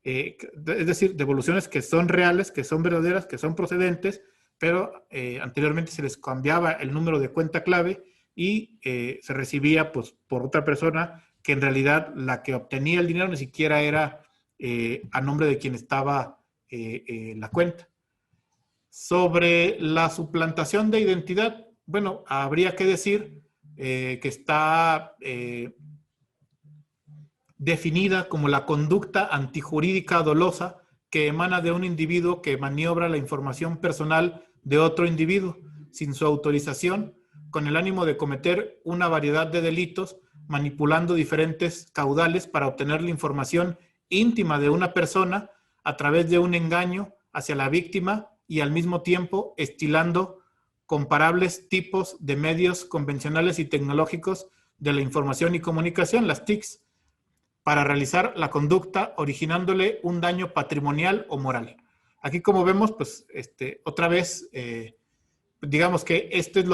D: es decir, devoluciones que son reales, que son verdaderas, que son procedentes, pero anteriormente se les cambiaba el número de cuenta clave y se recibía pues, por otra persona que en realidad la que obtenía el dinero ni siquiera era a nombre de quien estaba la cuenta. Sobre la suplantación de identidad, bueno, habría que decir que está definida como la conducta antijurídica dolosa que emana de un individuo que maniobra la información personal de otro individuo sin su autorización, con el ánimo de cometer una variedad de delitos, manipulando diferentes caudales para obtener la información íntima de una persona a través de un engaño hacia la víctima y al mismo tiempo estilando comparables tipos de medios convencionales y tecnológicos de la información y comunicación, las TICs, para realizar la conducta originándole un daño patrimonial o moral. Aquí, como vemos, pues otra vez, digamos que este es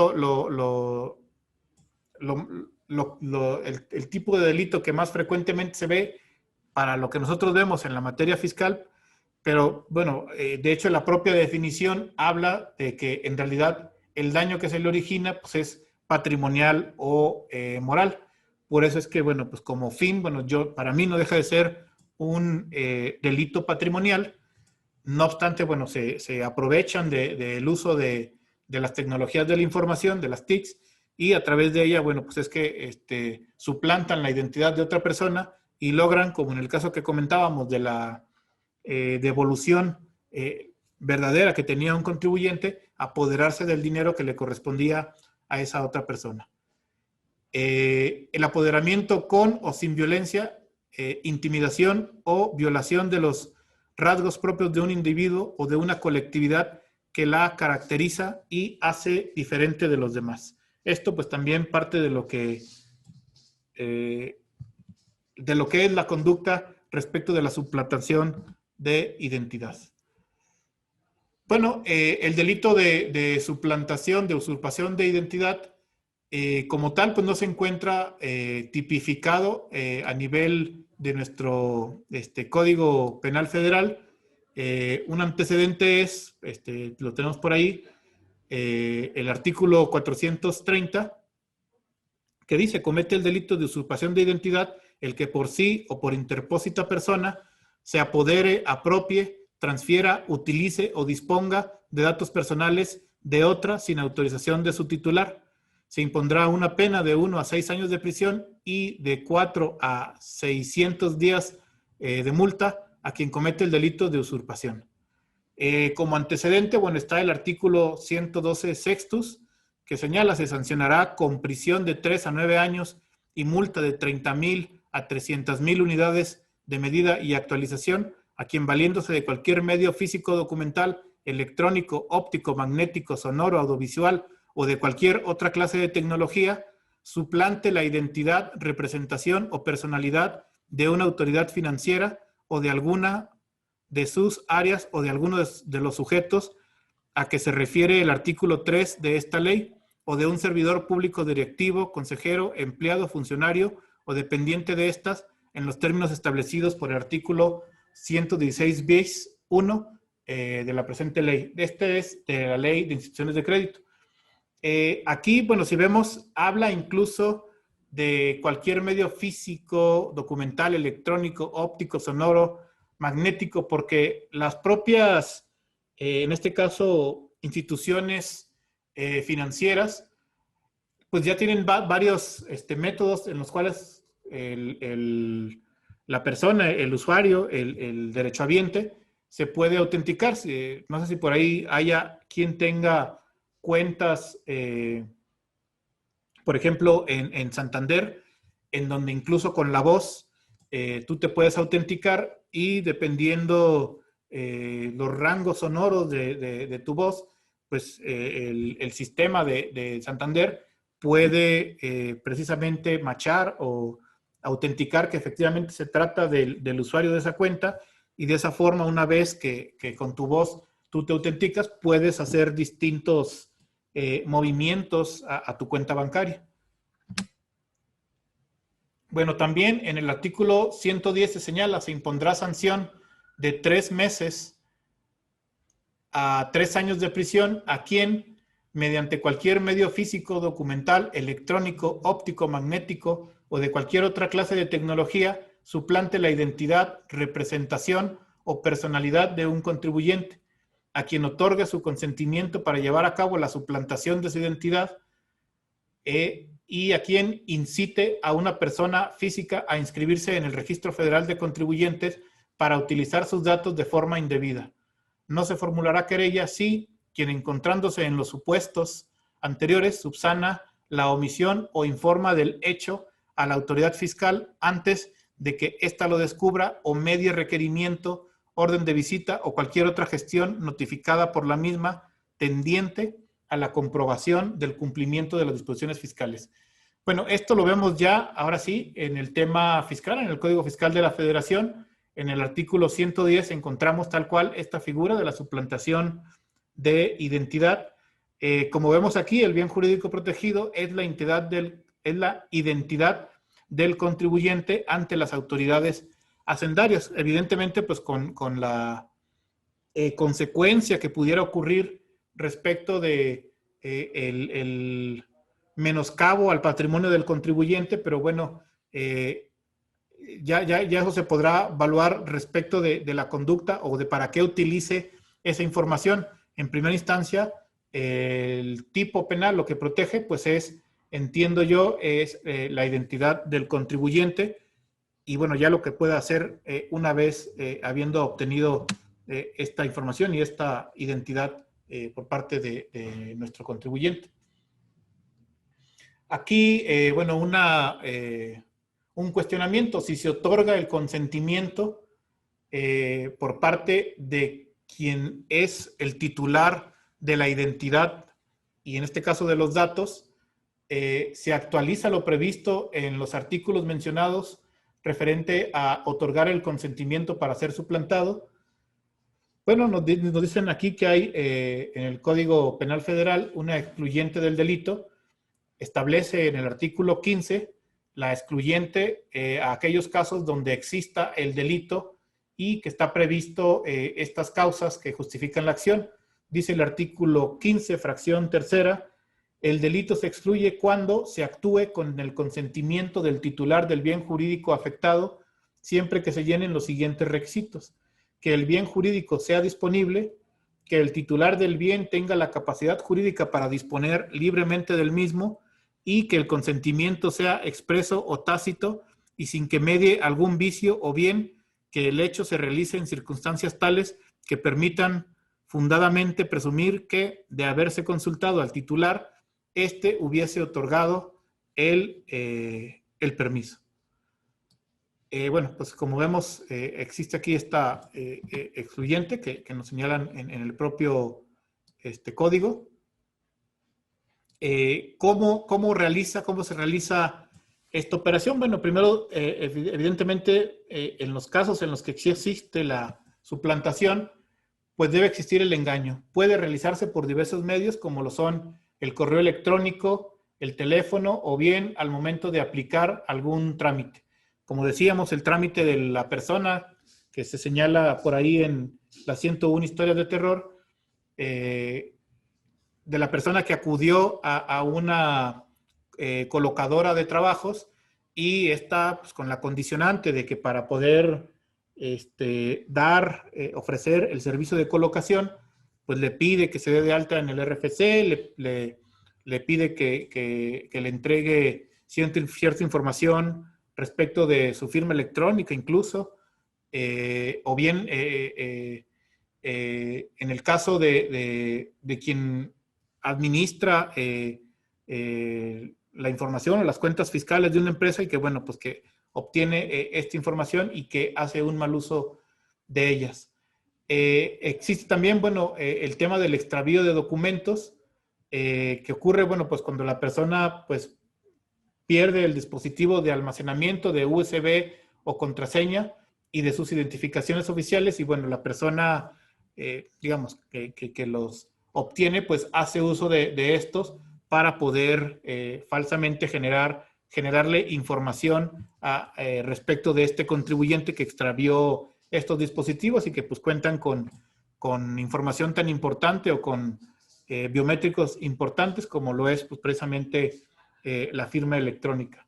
D: el tipo de delito que más frecuentemente se ve para lo que nosotros vemos en la materia fiscal, pero bueno, de hecho la propia definición habla de que en realidad el daño que se le origina pues es patrimonial o moral. Por eso es que, bueno, pues como fin, bueno, para mí no deja de ser un delito patrimonial. No obstante, bueno, se aprovechan del uso de las tecnologías de la información, de las TICs, y a través de ella, bueno, pues es que suplantan la identidad de otra persona y logran, como en el caso que comentábamos de la devolución verdadera que tenía un contribuyente, apoderarse del dinero que le correspondía a esa otra persona. El apoderamiento con o sin violencia, intimidación o violación de los rasgos propios de un individuo o de una colectividad que la caracteriza y hace diferente de los demás. Esto pues también parte de lo que es la conducta respecto de la suplantación de identidad. Bueno, el delito de suplantación, de usurpación de identidad, como tal, pues no se encuentra tipificado a nivel de nuestro Código Penal Federal. Un antecedente es, lo tenemos por ahí, el artículo 430, que dice: comete el delito de usurpación de identidad el que por sí o por interpósita persona se apodere, apropie, transfiera, utilice o disponga de datos personales de otra sin autorización de su titular. Se impondrá una pena de 1 a 6 años de prisión y de 4 a 600 días de multa a quien comete el delito de usurpación. Como antecedente, bueno, está el artículo 112 sextus, que señala: se sancionará con prisión de 3 a 9 años y multa de 30,000 a 300,000 unidades de medida y actualización a quien, valiéndose de cualquier medio físico, documental, electrónico, óptico, magnético, sonoro, audiovisual o de cualquier otra clase de tecnología, suplante la identidad, representación o personalidad de una autoridad financiera o de alguna de sus áreas o de alguno de los sujetos a que se refiere el artículo 3 de esta ley, o de un servidor público directivo, consejero, empleado, funcionario o dependiente de estas, en los términos establecidos por el artículo 116 bis 1 de la presente ley. Este es de la ley de instituciones de crédito. Aquí, bueno, si vemos, habla incluso de cualquier medio físico, documental, electrónico, óptico, sonoro, magnético, porque las propias, en este caso, instituciones financieras, pues ya tienen varios métodos en los cuales la persona, el usuario, el derechohabiente, se puede autenticar. No sé si por ahí haya quien tenga cuentas, por ejemplo, en Santander, en donde incluso con la voz tú te puedes autenticar y dependiendo los rangos sonoros de tu voz, pues el sistema de Santander puede precisamente matchar o autenticar que efectivamente se trata del usuario de esa cuenta, y de esa forma, una vez que con tu voz tú te autenticas, puedes hacer distintos movimientos a tu cuenta bancaria. Bueno, también en el artículo 110 se señala, se impondrá sanción de 3 meses a 3 años de prisión a quien, mediante cualquier medio físico, documental, electrónico, óptico, magnético o de cualquier otra clase de tecnología, suplante la identidad, representación o personalidad de un contribuyente, a quien otorgue su consentimiento para llevar a cabo la suplantación de su identidad y a quien incite a una persona física a inscribirse en el Registro Federal de Contribuyentes para utilizar sus datos de forma indebida. No se formulará querella si quien, encontrándose en los supuestos anteriores, subsana la omisión o informa del hecho a la autoridad fiscal antes de que ésta lo descubra o medie requerimiento, orden de visita o cualquier otra gestión notificada por la misma tendiente a la comprobación del cumplimiento de las disposiciones fiscales. Bueno, esto lo vemos ya, ahora sí, en el tema fiscal, en el Código Fiscal de la Federación. En el artículo 110 encontramos tal cual esta figura de la suplantación de identidad. Como vemos aquí, el bien jurídico protegido es la identidad del contribuyente ante las autoridades hacendarias. Evidentemente, pues con la consecuencia que pudiera ocurrir respecto de el menoscabo al patrimonio del contribuyente, pero bueno, ya eso se podrá evaluar respecto de la conducta o de para qué utilice esa información. En primera instancia, el tipo penal lo que protege, pues es, entiendo yo, es la identidad del contribuyente, y bueno, ya lo que pueda hacer una vez habiendo obtenido esta información y esta identidad por parte de nuestro contribuyente. Aquí, bueno, un cuestionamiento: si se otorga el consentimiento por parte de quien es el titular de la identidad y en este caso de los datos, se actualiza lo previsto en los artículos mencionados referente a otorgar el consentimiento para ser suplantado. Bueno, nos dicen aquí que hay en el Código Penal Federal una excluyente del delito. Establece en el artículo 15 la excluyente a aquellos casos donde exista el delito y que está previsto estas causas que justifican la acción. Dice el artículo 15, fracción tercera: el delito se excluye cuando se actúe con el consentimiento del titular del bien jurídico afectado, siempre que se llenen los siguientes requisitos: que el bien jurídico sea disponible, que el titular del bien tenga la capacidad jurídica para disponer libremente del mismo y que el consentimiento sea expreso o tácito y sin que medie algún vicio, o bien que el hecho se realice en circunstancias tales que permitan fundadamente presumir que, de haberse consultado al titular, éste hubiese otorgado el permiso. Bueno, pues como vemos, existe aquí esta excluyente que nos señalan en el propio código. ¿Cómo se realiza esta operación? Bueno, primero, evidentemente, en los casos en los que existe la suplantación, pues debe existir el engaño. Puede realizarse por diversos medios, como lo son el correo electrónico, el teléfono, o bien al momento de aplicar algún trámite. Como decíamos, el trámite de la persona que se señala por ahí en las 101 historias de terror, de la persona que acudió a una colocadora de trabajos y está pues, con la condicionante de que para poder ofrecer el servicio de colocación, pues le pide que se dé de alta en el RFC, le pide que le entregue cierta información respecto de su firma electrónica incluso, o bien en el caso de quien administra la información o las cuentas fiscales de una empresa y que, bueno, pues que obtiene esta información y que hace un mal uso de ellas. Existe también, bueno, el tema del extravío de documentos que ocurre, bueno, pues cuando la persona, pues, pierde el dispositivo de almacenamiento de USB o contraseña y de sus identificaciones oficiales y, bueno, la persona, digamos, que los obtiene, pues hace uso de estos para poder falsamente generarle información respecto de este contribuyente que extravió estos dispositivos y que pues cuentan con información tan importante o con biométricos importantes como lo es pues, precisamente la firma electrónica.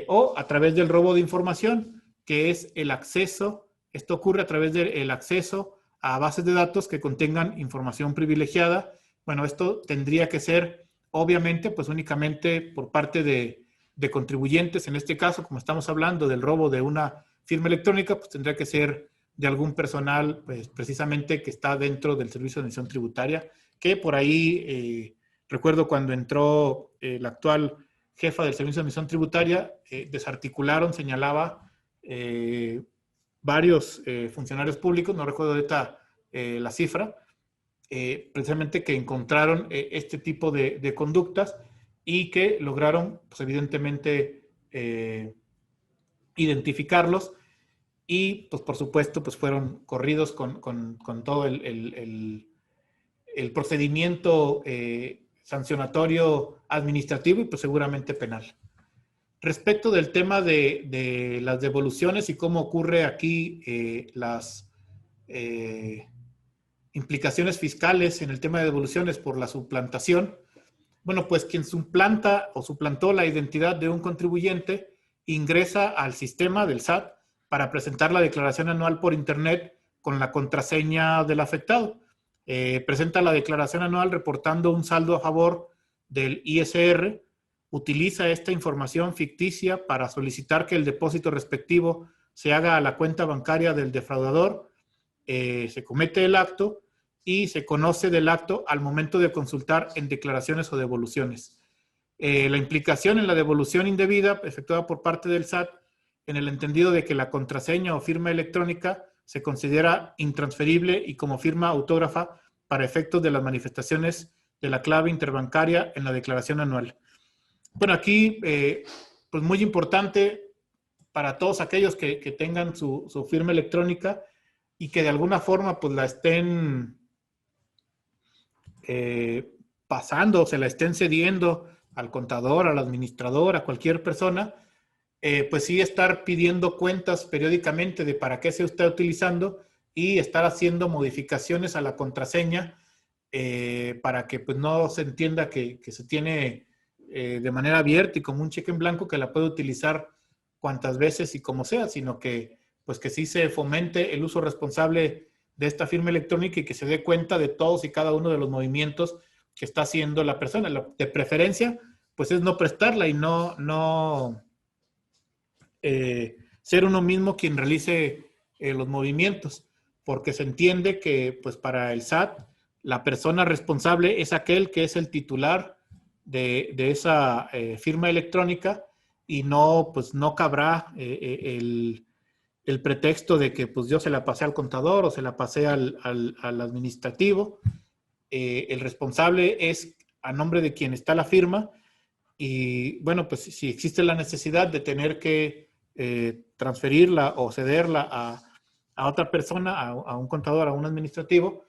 D: O a través del robo de información, que es el acceso, esto ocurre a través del acceso a bases de datos que contengan información privilegiada. Bueno, esto tendría que ser, obviamente, pues únicamente por parte de contribuyentes. En este caso, como estamos hablando del robo de una firma electrónica, pues tendría que ser de algún personal, pues precisamente que está dentro del Servicio de Administración Tributaria, que por ahí, recuerdo cuando entró la actual jefa del Servicio de Administración Tributaria, desarticularon, señalaba, varios funcionarios públicos, no recuerdo ahorita la cifra, precisamente que encontraron este tipo de conductas y que lograron, pues evidentemente, identificarlos y, pues por supuesto, pues fueron corridos con todo el procedimiento sancionatorio administrativo y pues seguramente penal. Respecto del tema de las devoluciones y cómo ocurre aquí las implicaciones fiscales en el tema de devoluciones por la suplantación, bueno, pues quien suplanta o suplantó la identidad de un contribuyente ingresa al sistema del SAT para presentar la declaración anual por internet con la contraseña del afectado. Presenta la declaración anual reportando un saldo a favor del ISR, utiliza esta información ficticia para solicitar que el depósito respectivo se haga a la cuenta bancaria del defraudador, se comete el acto y se conoce del acto al momento de consultar en declaraciones o devoluciones. La implicación en la devolución indebida efectuada por parte del SAT en el entendido de que la contraseña o firma electrónica se considera intransferible y como firma autógrafa para efectos de las manifestaciones de la clave interbancaria en la declaración anual. Bueno, aquí, pues muy importante para todos aquellos que tengan su firma electrónica y que de alguna forma pues la estén pasando, se la estén cediendo al contador, al administrador, a cualquier persona, pues sí estar pidiendo cuentas periódicamente de para qué se está utilizando y estar haciendo modificaciones a la contraseña para que pues no se entienda que se tiene de manera abierta y como un cheque en blanco que la puede utilizar cuantas veces y como sea, sino que pues que sí se fomente el uso responsable de esta firma electrónica y que se dé cuenta de todos y cada uno de los movimientos que está haciendo la persona. De preferencia, pues es no prestarla y no ser uno mismo quien realice los movimientos, porque se entiende que pues para el SAT la persona responsable es aquel que es el titular de esa firma electrónica y no, pues no cabrá el pretexto de que pues yo se la pasé al contador o se la pasé al administrativo. El responsable es a nombre de quien está la firma y bueno, pues si existe la necesidad de tener que transferirla o cederla a otra persona, a un contador, a un administrativo,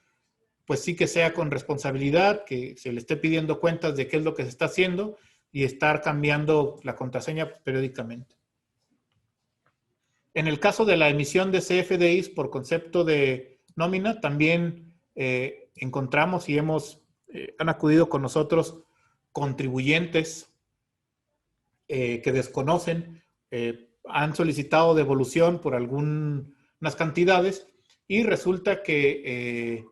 D: pues sí que sea con responsabilidad, que se le esté pidiendo cuentas de qué es lo que se está haciendo y estar cambiando la contraseña periódicamente. En el caso de la emisión de CFDIs por concepto de nómina, también encontramos y han acudido con nosotros contribuyentes que desconocen, han solicitado devolución por algunas cantidades y resulta que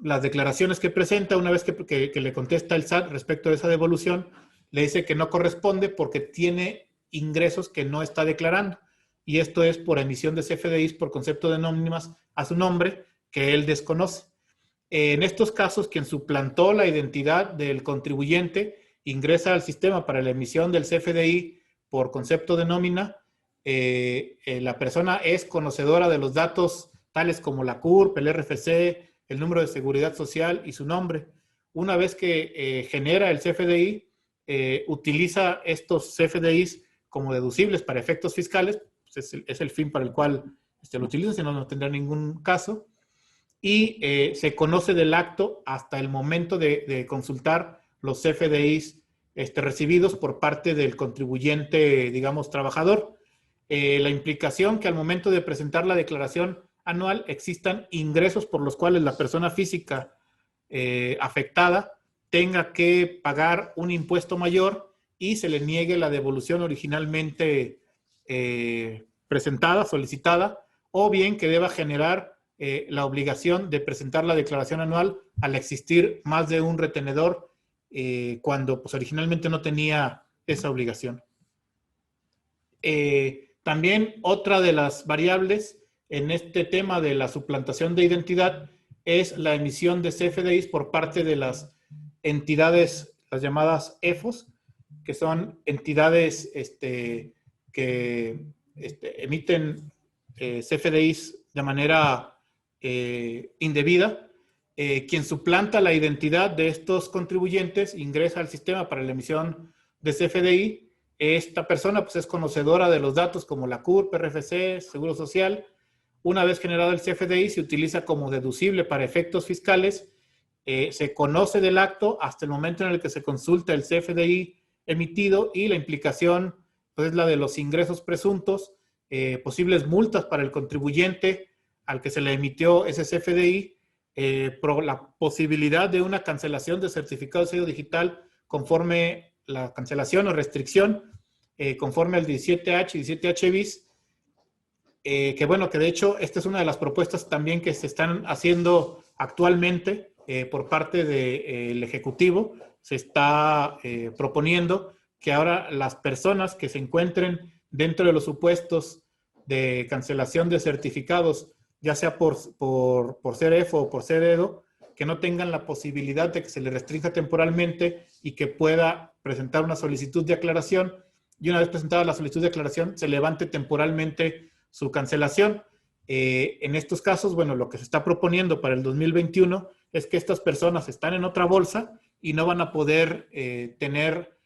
D: las declaraciones que presenta, una vez que le contesta el SAT respecto de esa devolución, le dice que no corresponde porque tiene ingresos que no está declarando. Y esto es por emisión de CFDIs por concepto de nóminas a su nombre que él desconoce. En estos casos, quien suplantó la identidad del contribuyente ingresa al sistema para la emisión del CFDI por concepto de nómina. La persona es conocedora de los datos tales como la CURP, el RFC, el número de seguridad social y su nombre. Una vez que genera el CFDI, utiliza estos CFDIs como deducibles para efectos fiscales, pues es el fin para el cual lo utiliza, si no, no tendrá ningún caso. Y se conoce del acto hasta el momento de consultar los CFDIs recibidos por parte del contribuyente, digamos, trabajador. La implicación que al momento de presentar la declaración anual existan ingresos por los cuales la persona física afectada tenga que pagar un impuesto mayor y se le niegue la devolución originalmente presentada, solicitada, o bien que deba generar la obligación de presentar la declaración anual al existir más de un retenedor cuando pues, originalmente no tenía esa obligación. También otra de las variables en este tema de la suplantación de identidad es la emisión de CFDIs por parte de las entidades, las llamadas EFOS, que son entidades que emiten CFDIs de manera indebida. Quien suplanta la identidad de estos contribuyentes ingresa al sistema para la emisión de CFDI. Esta persona pues, es conocedora de los datos como la CURP, RFC, Seguro Social. Una vez generado el CFDI, se utiliza como deducible para efectos fiscales. Se conoce del acto hasta el momento en el que se consulta el CFDI emitido y la implicación pues, es la de los ingresos presuntos, posibles multas para el contribuyente al que se le emitió ese CFDI, la posibilidad de una cancelación de certificado de sello digital conforme la cancelación o restricción, conforme al 17H y 17H bis, que bueno, que de hecho esta es una de las propuestas también que se están haciendo actualmente por parte del Ejecutivo. Se está proponiendo que ahora las personas que se encuentren dentro de los supuestos de cancelación de certificados, ya sea por ser EFO o por ser EDO, que no tengan la posibilidad de que se le restrinja temporalmente y que pueda presentar una solicitud de aclaración y una vez presentada la solicitud de aclaración se levante temporalmente su cancelación. En estos casos, bueno, lo que se está proponiendo para el 2021 es que estas personas están en otra bolsa y no van a poder tener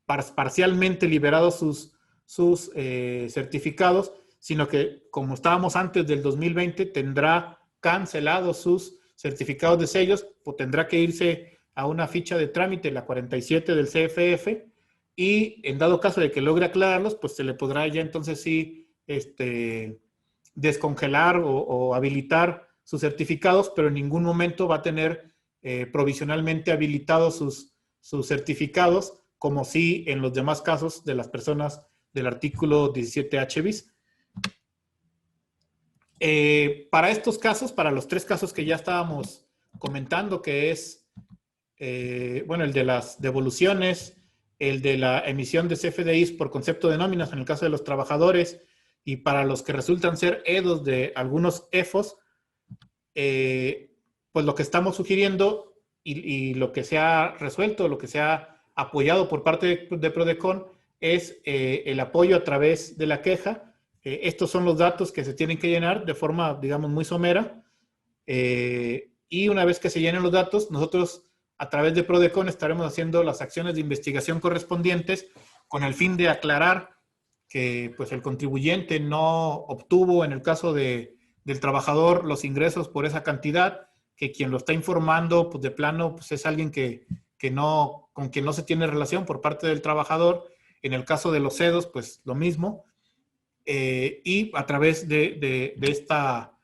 D: parcialmente liberados sus certificados, sino que como estábamos antes del 2020, tendrá cancelados sus certificados de sellos, o tendrá que irse a una ficha de trámite, la 47 del CFF, y en dado caso de que logre aclararlos, pues se le podrá ya entonces sí descongelar o habilitar sus certificados, pero en ningún momento va a tener provisionalmente habilitados sus certificados, como sí en los demás casos de las personas del artículo 17H bis. Para estos casos, para los tres casos que ya estábamos comentando, que es, bueno, el de las devoluciones, el de la emisión de CFDIs por concepto de nóminas en el caso de los trabajadores y para los que resultan ser EDOs de algunos EFOS, pues lo que estamos sugiriendo y lo que se ha resuelto, lo que se ha apoyado por parte de Prodecon es el apoyo a través de la queja. Estos son los datos que se tienen que llenar de forma, digamos, muy somera. Y una vez que se llenen los datos, nosotros a través de Prodecon estaremos haciendo las acciones de investigación correspondientes con el fin de aclarar que pues, el contribuyente no obtuvo, en el caso del trabajador, los ingresos por esa cantidad, que quien lo está informando, pues de plano, pues es alguien con quien no se tiene relación por parte del trabajador. En el caso de los CEDOS, pues lo mismo. y a través de esta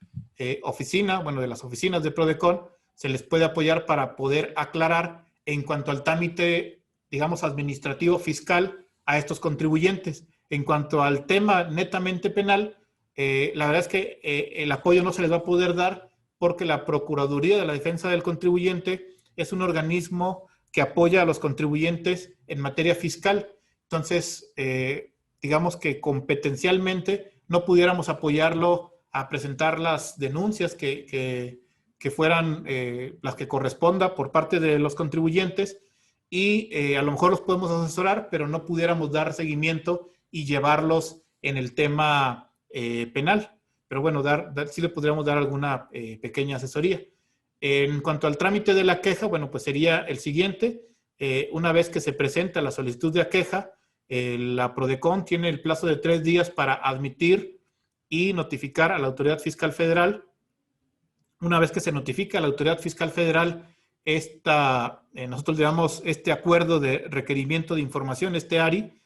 D: oficina, bueno, de las oficinas de PRODECON, se les puede apoyar para poder aclarar en cuanto al trámite, digamos, administrativo fiscal a estos contribuyentes. En cuanto al tema netamente penal, la verdad es que el apoyo no se les va a poder dar porque la Procuraduría de la Defensa del Contribuyente es un organismo que apoya a los contribuyentes en materia fiscal. Entonces, digamos que competencialmente no pudiéramos apoyarlo a presentar las denuncias que fueran las que corresponda por parte de los contribuyentes y a lo mejor los podemos asesorar, pero no pudiéramos dar seguimiento y llevarlos en el tema penal. Pero bueno, sí le podríamos dar alguna pequeña asesoría. En cuanto al trámite de la queja, bueno, pues sería el siguiente. Una vez que se presenta la solicitud de queja, la PRODECON tiene el plazo de 3 días para admitir y notificar a la Autoridad Fiscal Federal. Una vez que se notifica a la Autoridad Fiscal Federal, nosotros le damos este acuerdo de requerimiento de información, este ARI,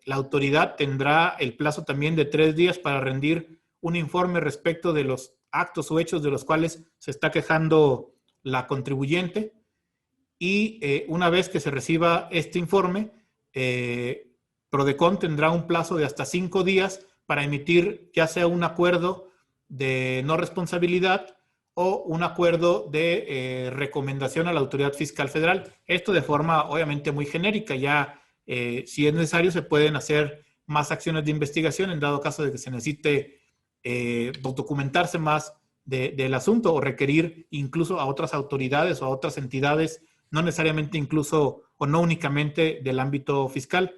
D: la autoridad tendrá el plazo también de 3 días para rendir un informe respecto de los actos o hechos de los cuales se está quejando la contribuyente. Y una vez que se reciba este informe, PRODECON tendrá un plazo de hasta 5 días para emitir ya sea un acuerdo de no responsabilidad o un acuerdo de recomendación a la Autoridad Fiscal Federal. Esto de forma obviamente muy genérica. Ya si es necesario se pueden hacer más acciones de investigación en dado caso de que se necesite documentarse más del asunto o requerir incluso a otras autoridades o a otras entidades, no necesariamente incluso o no únicamente del ámbito fiscal.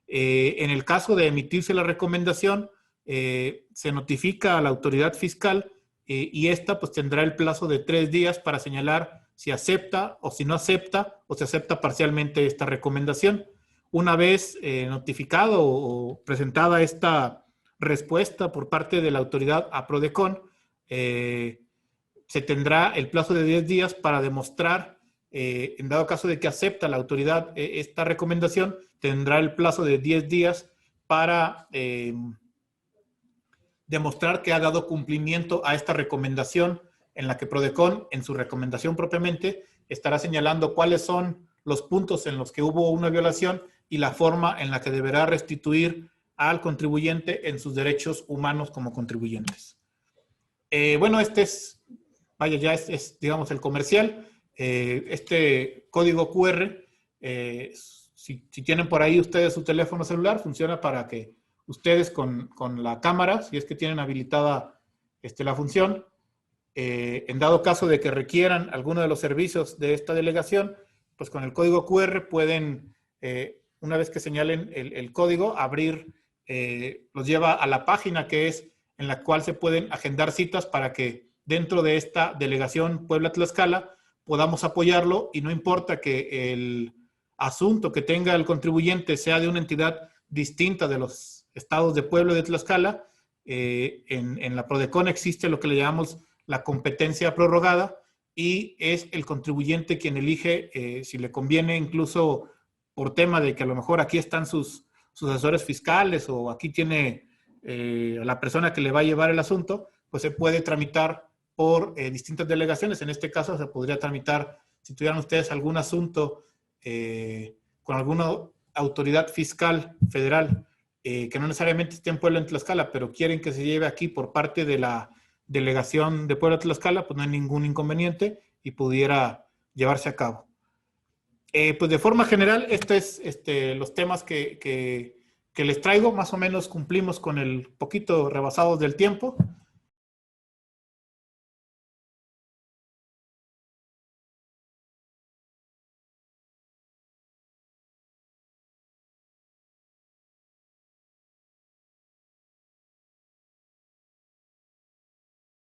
D: En el caso de emitirse la recomendación, se notifica a la autoridad fiscal y esta pues tendrá el plazo de 3 días para señalar si acepta o si no acepta o se acepta parcialmente esta recomendación. Una vez notificado o presentada esta respuesta por parte de la autoridad a PRODECON, se tendrá el plazo de 10 días para demostrar, en dado caso de que acepta la autoridad esta recomendación, tendrá el plazo de 10 días para demostrar que ha dado cumplimiento a esta recomendación, en la que PRODECON, en su recomendación propiamente, estará señalando cuáles son los puntos en los que hubo una violación y la forma en la que deberá restituir al contribuyente en sus derechos humanos como contribuyentes. Bueno, ya es digamos, el comercial. Este código QR, si tienen por ahí ustedes su teléfono celular, funciona para que ustedes con la cámara, si es que tienen habilitada la función, en dado caso de que requieran alguno de los servicios de esta delegación, pues con el código QR pueden, una vez que señalen el código, abrir, los lleva a la página que es en la cual se pueden agendar citas para que dentro de esta delegación Puebla-Tlaxcala podamos apoyarlo, y no importa que el asunto que tenga el contribuyente sea de una entidad distinta de los estados de Puebla y de Tlaxcala. En la PRODECON existe lo que le llamamos la competencia prorrogada, y es el contribuyente quien elige si le conviene, incluso por tema de que a lo mejor aquí están sus asesores fiscales o aquí tiene la persona que le va a llevar el asunto, pues se puede tramitar por distintas delegaciones. En este caso se podría tramitar, si tuvieran ustedes algún asunto con alguna autoridad fiscal federal que no necesariamente esté en Puebla, en Tlaxcala, pero quieren que se lleve aquí por parte de la delegación de Puebla, Tlaxcala, pues no hay ningún inconveniente y pudiera llevarse a cabo. Pues de forma general, los temas que les traigo. Más o menos cumplimos con el poquito rebasados del tiempo.